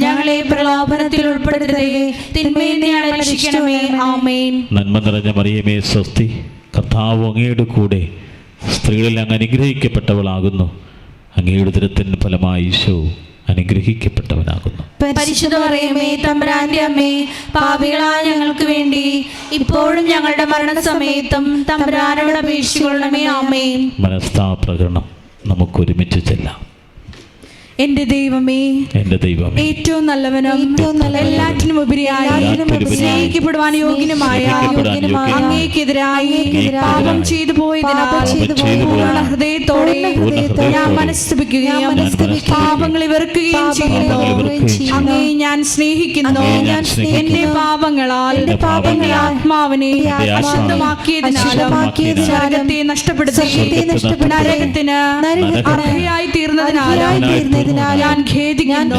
ഞങ്ങളെ പ്രലോഭനത്തിൽ ഉൾപ്പെടുത്തരുതേ, തിന്മയിൽ നിന്ന് ഞങ്ങളെ രക്ഷിക്കണമേ. ആമേൻ. നന്മ നിറഞ്ഞ മറിയമേ, സ്വസ്തി. കർത്താവ് അങ്ങയുടെ കൂടെ സ്ത്രീകളിൽ അങ്ങ് അനുഗ്രഹിക്കപ്പെട്ടവളാകുന്നു. അങ്ങയുടെ ഉദരത്തിൻ ഫലമായി ഈശോ അനുഗ്രഹിക്കപ്പെട്ടവനാകുന്നു. പരിശുദ്ധ മറിയമേ, തമ്പുരാന്റെ അമ്മേ, പാപികളായ ഞങ്ങൾക്ക് വേണ്ടി ഇപ്പോഴും ഞങ്ങളുടെ മരണസമയത്തും തമ്പുരാനോട് അപേക്ഷിച്ചുകൊള്ളണമേ. ആമേൻ. മനസ്താപ്രകരണം നമുക്ക് ഒരുമിച്ച് ചെല്ലാം. എന്റെ ദൈവമേ, എന്റെ ദൈവമേ, ഏറ്റവും നല്ലവനും എല്ലാറ്റിനും ഉപരിയായി സ്നേഹിക്കപ്പെടുവാൻ യോഗ്യനുമായ അങ്ങേക്കെതിരായി പാപം ചെയ്തു പോയതിനാൽ പൂർണ്ണ ഹൃദയത്തോടെ ഞാൻ മനസ്തപിക്കുകയും പാപങ്ങളെ വെറുക്കുകയും ചെയ്യുന്നു. അങ്ങേ ഞാൻ സ്നേഹിക്കുന്നു. എന്റെ പാപങ്ങളാൽ ആത്മാവിനെ അശുദ്ധമാക്കിയതിനാലും നരകത്തെ നഷ്ടപ്പെടുത്തി നരകത്തിന് അർഹയായി തീർന്നതിനാലും ഞാൻ ഖേദിക്കുന്നു.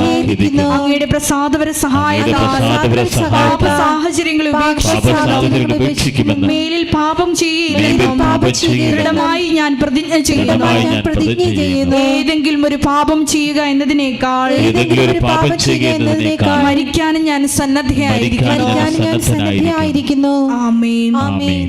അങ്ങയുടെ പ്രസാദപര സഹായത്താൽ സാഹചര്യങ്ങൾ ഉപേക്ഷിക്കുമെന്നും മേലിൽ പാപം ചെയ്യുകയും ദൃഢമായി ഞാൻ പ്രതിജ്ഞ ചെയ്യുന്നു. ഏതെങ്കിലും ഒരു പാപം ചെയ്യുക എന്നതിനേക്കാൾ മരിക്കാനും ഞാൻ സന്നദ്ധയായിരിക്കുന്നു. ആമേൻ.